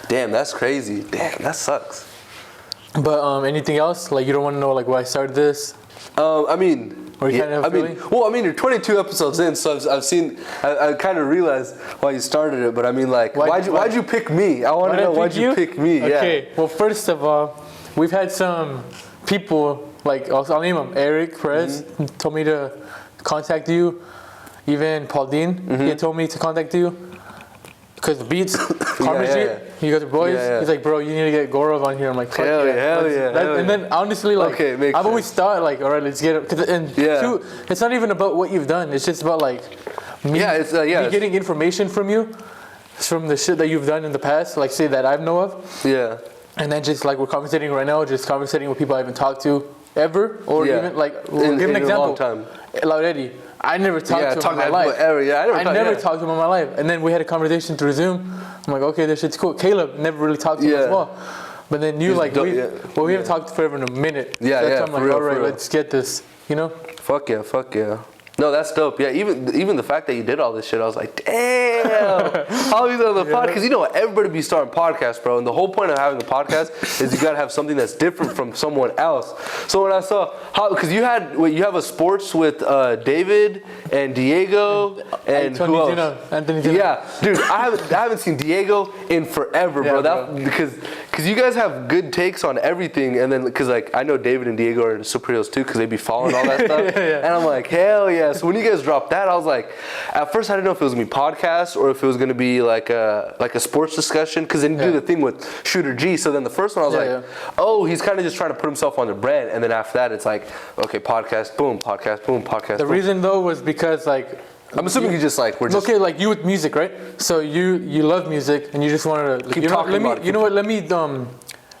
Speaker 1: Damn, that's crazy. Damn, that sucks.
Speaker 2: But anything else? Like, you don't want to know, like, why I started this?
Speaker 1: You're 22 episodes in, so I kind of realized why you started it, but I mean, like, why'd you pick me? I want to know why'd you pick me?
Speaker 2: Okay, well, first of all, we've had some people, like, I'll name them, Eric Perez, told me to contact you. Even Paul Dean, he told me to contact you. Because the beats, you guys are boys.
Speaker 1: Yeah.
Speaker 2: He's like, bro, you need to get Gaurav on here. I'm like, hell yeah. And then honestly, like, I've always thought, like, all right, let's get it. Two, it's not even about what you've done. It's just about like me getting information from you, from the shit that you've done in the past, like say that I know of.
Speaker 1: Yeah.
Speaker 2: And then just like we're conversating right now, just conversating with people I haven't talked to ever, or even like, give an example.
Speaker 1: A long time.
Speaker 2: Loud I never talked to him in my life. I never talked to him in my life. And then we had a conversation through Zoom. I'm like, okay, this shit's cool. Caleb never really talked to him as well. But then you we haven't talked forever in a minute.
Speaker 1: Yeah,
Speaker 2: so that's I'm like, all right, let's get this, you know?
Speaker 1: Fuck yeah. No, that's dope. Yeah, even the fact that you did all this shit, I was like, damn. How he's on the podcast? Because you know everybody be starting podcasts, bro. And the whole point of having a podcast is you gotta have something that's different from someone else. So when I saw because you have a sports with David and Diego and who else?
Speaker 2: Anthony.
Speaker 1: Yeah, dude, I haven't seen Diego in forever, bro. Because you guys have good takes on everything, and then because like I know David and Diego are superheroes too, because they be following all that stuff, and I'm like, hell yeah. So when you guys dropped that, I was like, at first I didn't know if it was gonna be podcast or if it was gonna be like a sports discussion, because then you do the thing with Shooter G. So then the first one I was oh, he's kind of just trying to put himself on the brand, and then after that it's like, okay, podcast, boom, podcast.
Speaker 2: The reason though was because like.
Speaker 1: I'm assuming you just like
Speaker 2: okay, like you with music, right? So you love music and you just wanted to
Speaker 1: keep talking about it.
Speaker 2: You know what? Let me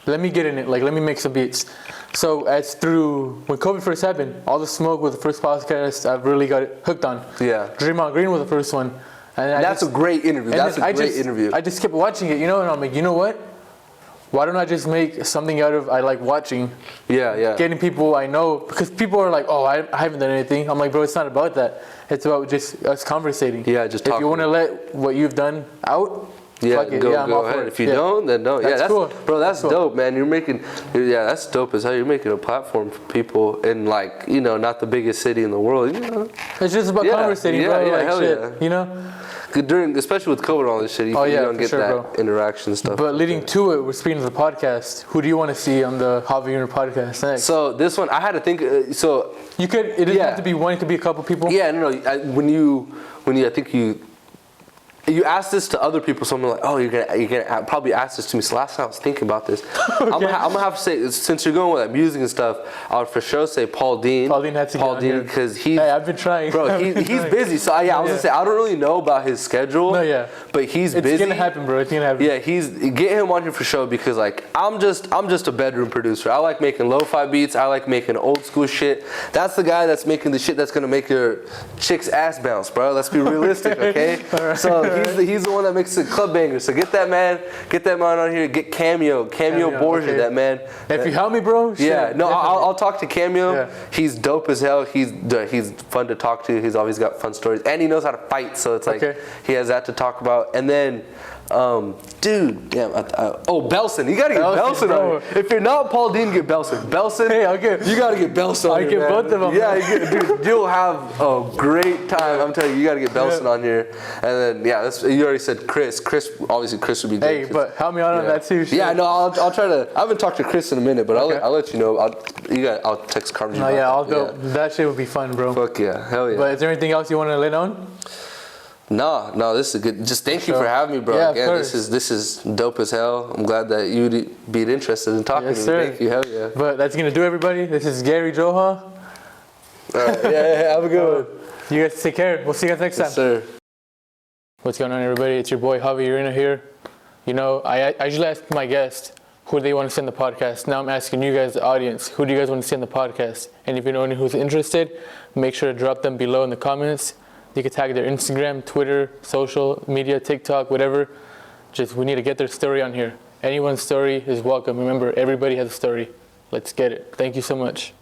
Speaker 2: let me get in it. Like, let me make some beats. So as through when COVID first happened, All the Smoke was the first podcast I've really got hooked on.
Speaker 1: Yeah.
Speaker 2: Dream On Green was the first one. And
Speaker 1: that's a great interview. That's a great interview.
Speaker 2: I just kept watching it, you know, and I'm like, you know what? Why don't I just make something out of I like watching?
Speaker 1: Yeah.
Speaker 2: Getting people I know, because people are like, oh, I haven't done anything. I'm like, bro, it's not about that. It's about just us conversating.
Speaker 1: Yeah, just talking.
Speaker 2: If you want to let what you've done out,
Speaker 1: yeah, go ahead. If you don't, then don't. That's
Speaker 2: cool.
Speaker 1: Bro, that's
Speaker 2: cool.
Speaker 1: dope, man. That's dope as hell. You're making a platform for people in, like, you know, not the biggest city in the world, you know.
Speaker 2: It's just about conversating, bro. Like, hell shit, you know?
Speaker 1: Especially with COVID and all this shit, you don't get that interaction stuff.
Speaker 2: But leading to it, we're speaking of the podcast. Who do you want to see on the Javiiurena Podcast next?
Speaker 1: So this one, I had to think. It doesn't have to be one. It could be a couple people. Yeah, no. I think you ask this to other people, so I'm like, oh, you're gonna probably ask this to me. So last time I was thinking about this, okay. I'm gonna have to say, since you're going with that music and stuff, I would for sure say Paul Dean.
Speaker 2: Paul Dean,
Speaker 1: because
Speaker 2: I've been trying.
Speaker 1: Bro, he's busy. So I was gonna say, I don't really know about his schedule.
Speaker 2: No,
Speaker 1: but he's busy.
Speaker 2: It's gonna happen, bro. It's gonna happen.
Speaker 1: Yeah, get him on here for sure, because like I'm just a bedroom producer. I like making lo-fi beats. I like making old school shit. That's the guy that's making the shit that's gonna make your chick's ass bounce, bro. Let's be realistic, okay?
Speaker 2: Right.
Speaker 1: So he's the one that makes the club bangers. So get that man on here. Get Cameo Borgia, okay. That man.
Speaker 2: If you help me, bro.
Speaker 1: Yeah, no, I'll talk to Cameo. Yeah. He's dope as hell. He's fun to talk to. He's always got fun stories, and he knows how to fight. So it's like he has that to talk about. And then, Belson. You gotta get Belson on here. If you're not Paul Dean, get Belson.
Speaker 2: Hey, you
Speaker 1: gotta get Belson on here.
Speaker 2: I get both of them.
Speaker 1: Yeah, you'll have a great time. I'm telling you gotta get Belson on here. And then, you already said Chris. Obviously, Chris would be good.
Speaker 2: Hey, but help me out on that too.
Speaker 1: Yeah, no, I'll try to. I haven't talked to Chris in a minute, but I'll let you know. I'll text Carmen.
Speaker 2: I'll go. That shit would be fun, bro.
Speaker 1: Fuck yeah, hell yeah.
Speaker 2: But is there anything else you want to let on?
Speaker 1: No, this is good. Just thank you for having me, bro.
Speaker 2: Yeah,
Speaker 1: again, this is dope as hell. I'm glad that you'd be interested in talking to me.
Speaker 2: Sir.
Speaker 1: Thank you, hell yeah.
Speaker 2: But that's gonna do, everybody. This is Gaurav Johal.
Speaker 1: All right, yeah, have a good one.
Speaker 2: You guys take care. We'll see you guys next time.
Speaker 1: Yes, sir.
Speaker 2: What's going on, everybody? It's your boy Javiiurena here. You know, I usually ask my guests who they want to see on the podcast. Now I'm asking you guys, the audience, who do you guys want to see on the podcast? And if you know anyone who's interested, make sure to drop them below in the comments. You can tag their Instagram, Twitter, social media, TikTok, whatever. We need to get their story on here. Anyone's story is welcome. Remember, everybody has a story. Let's get it. Thank you so much.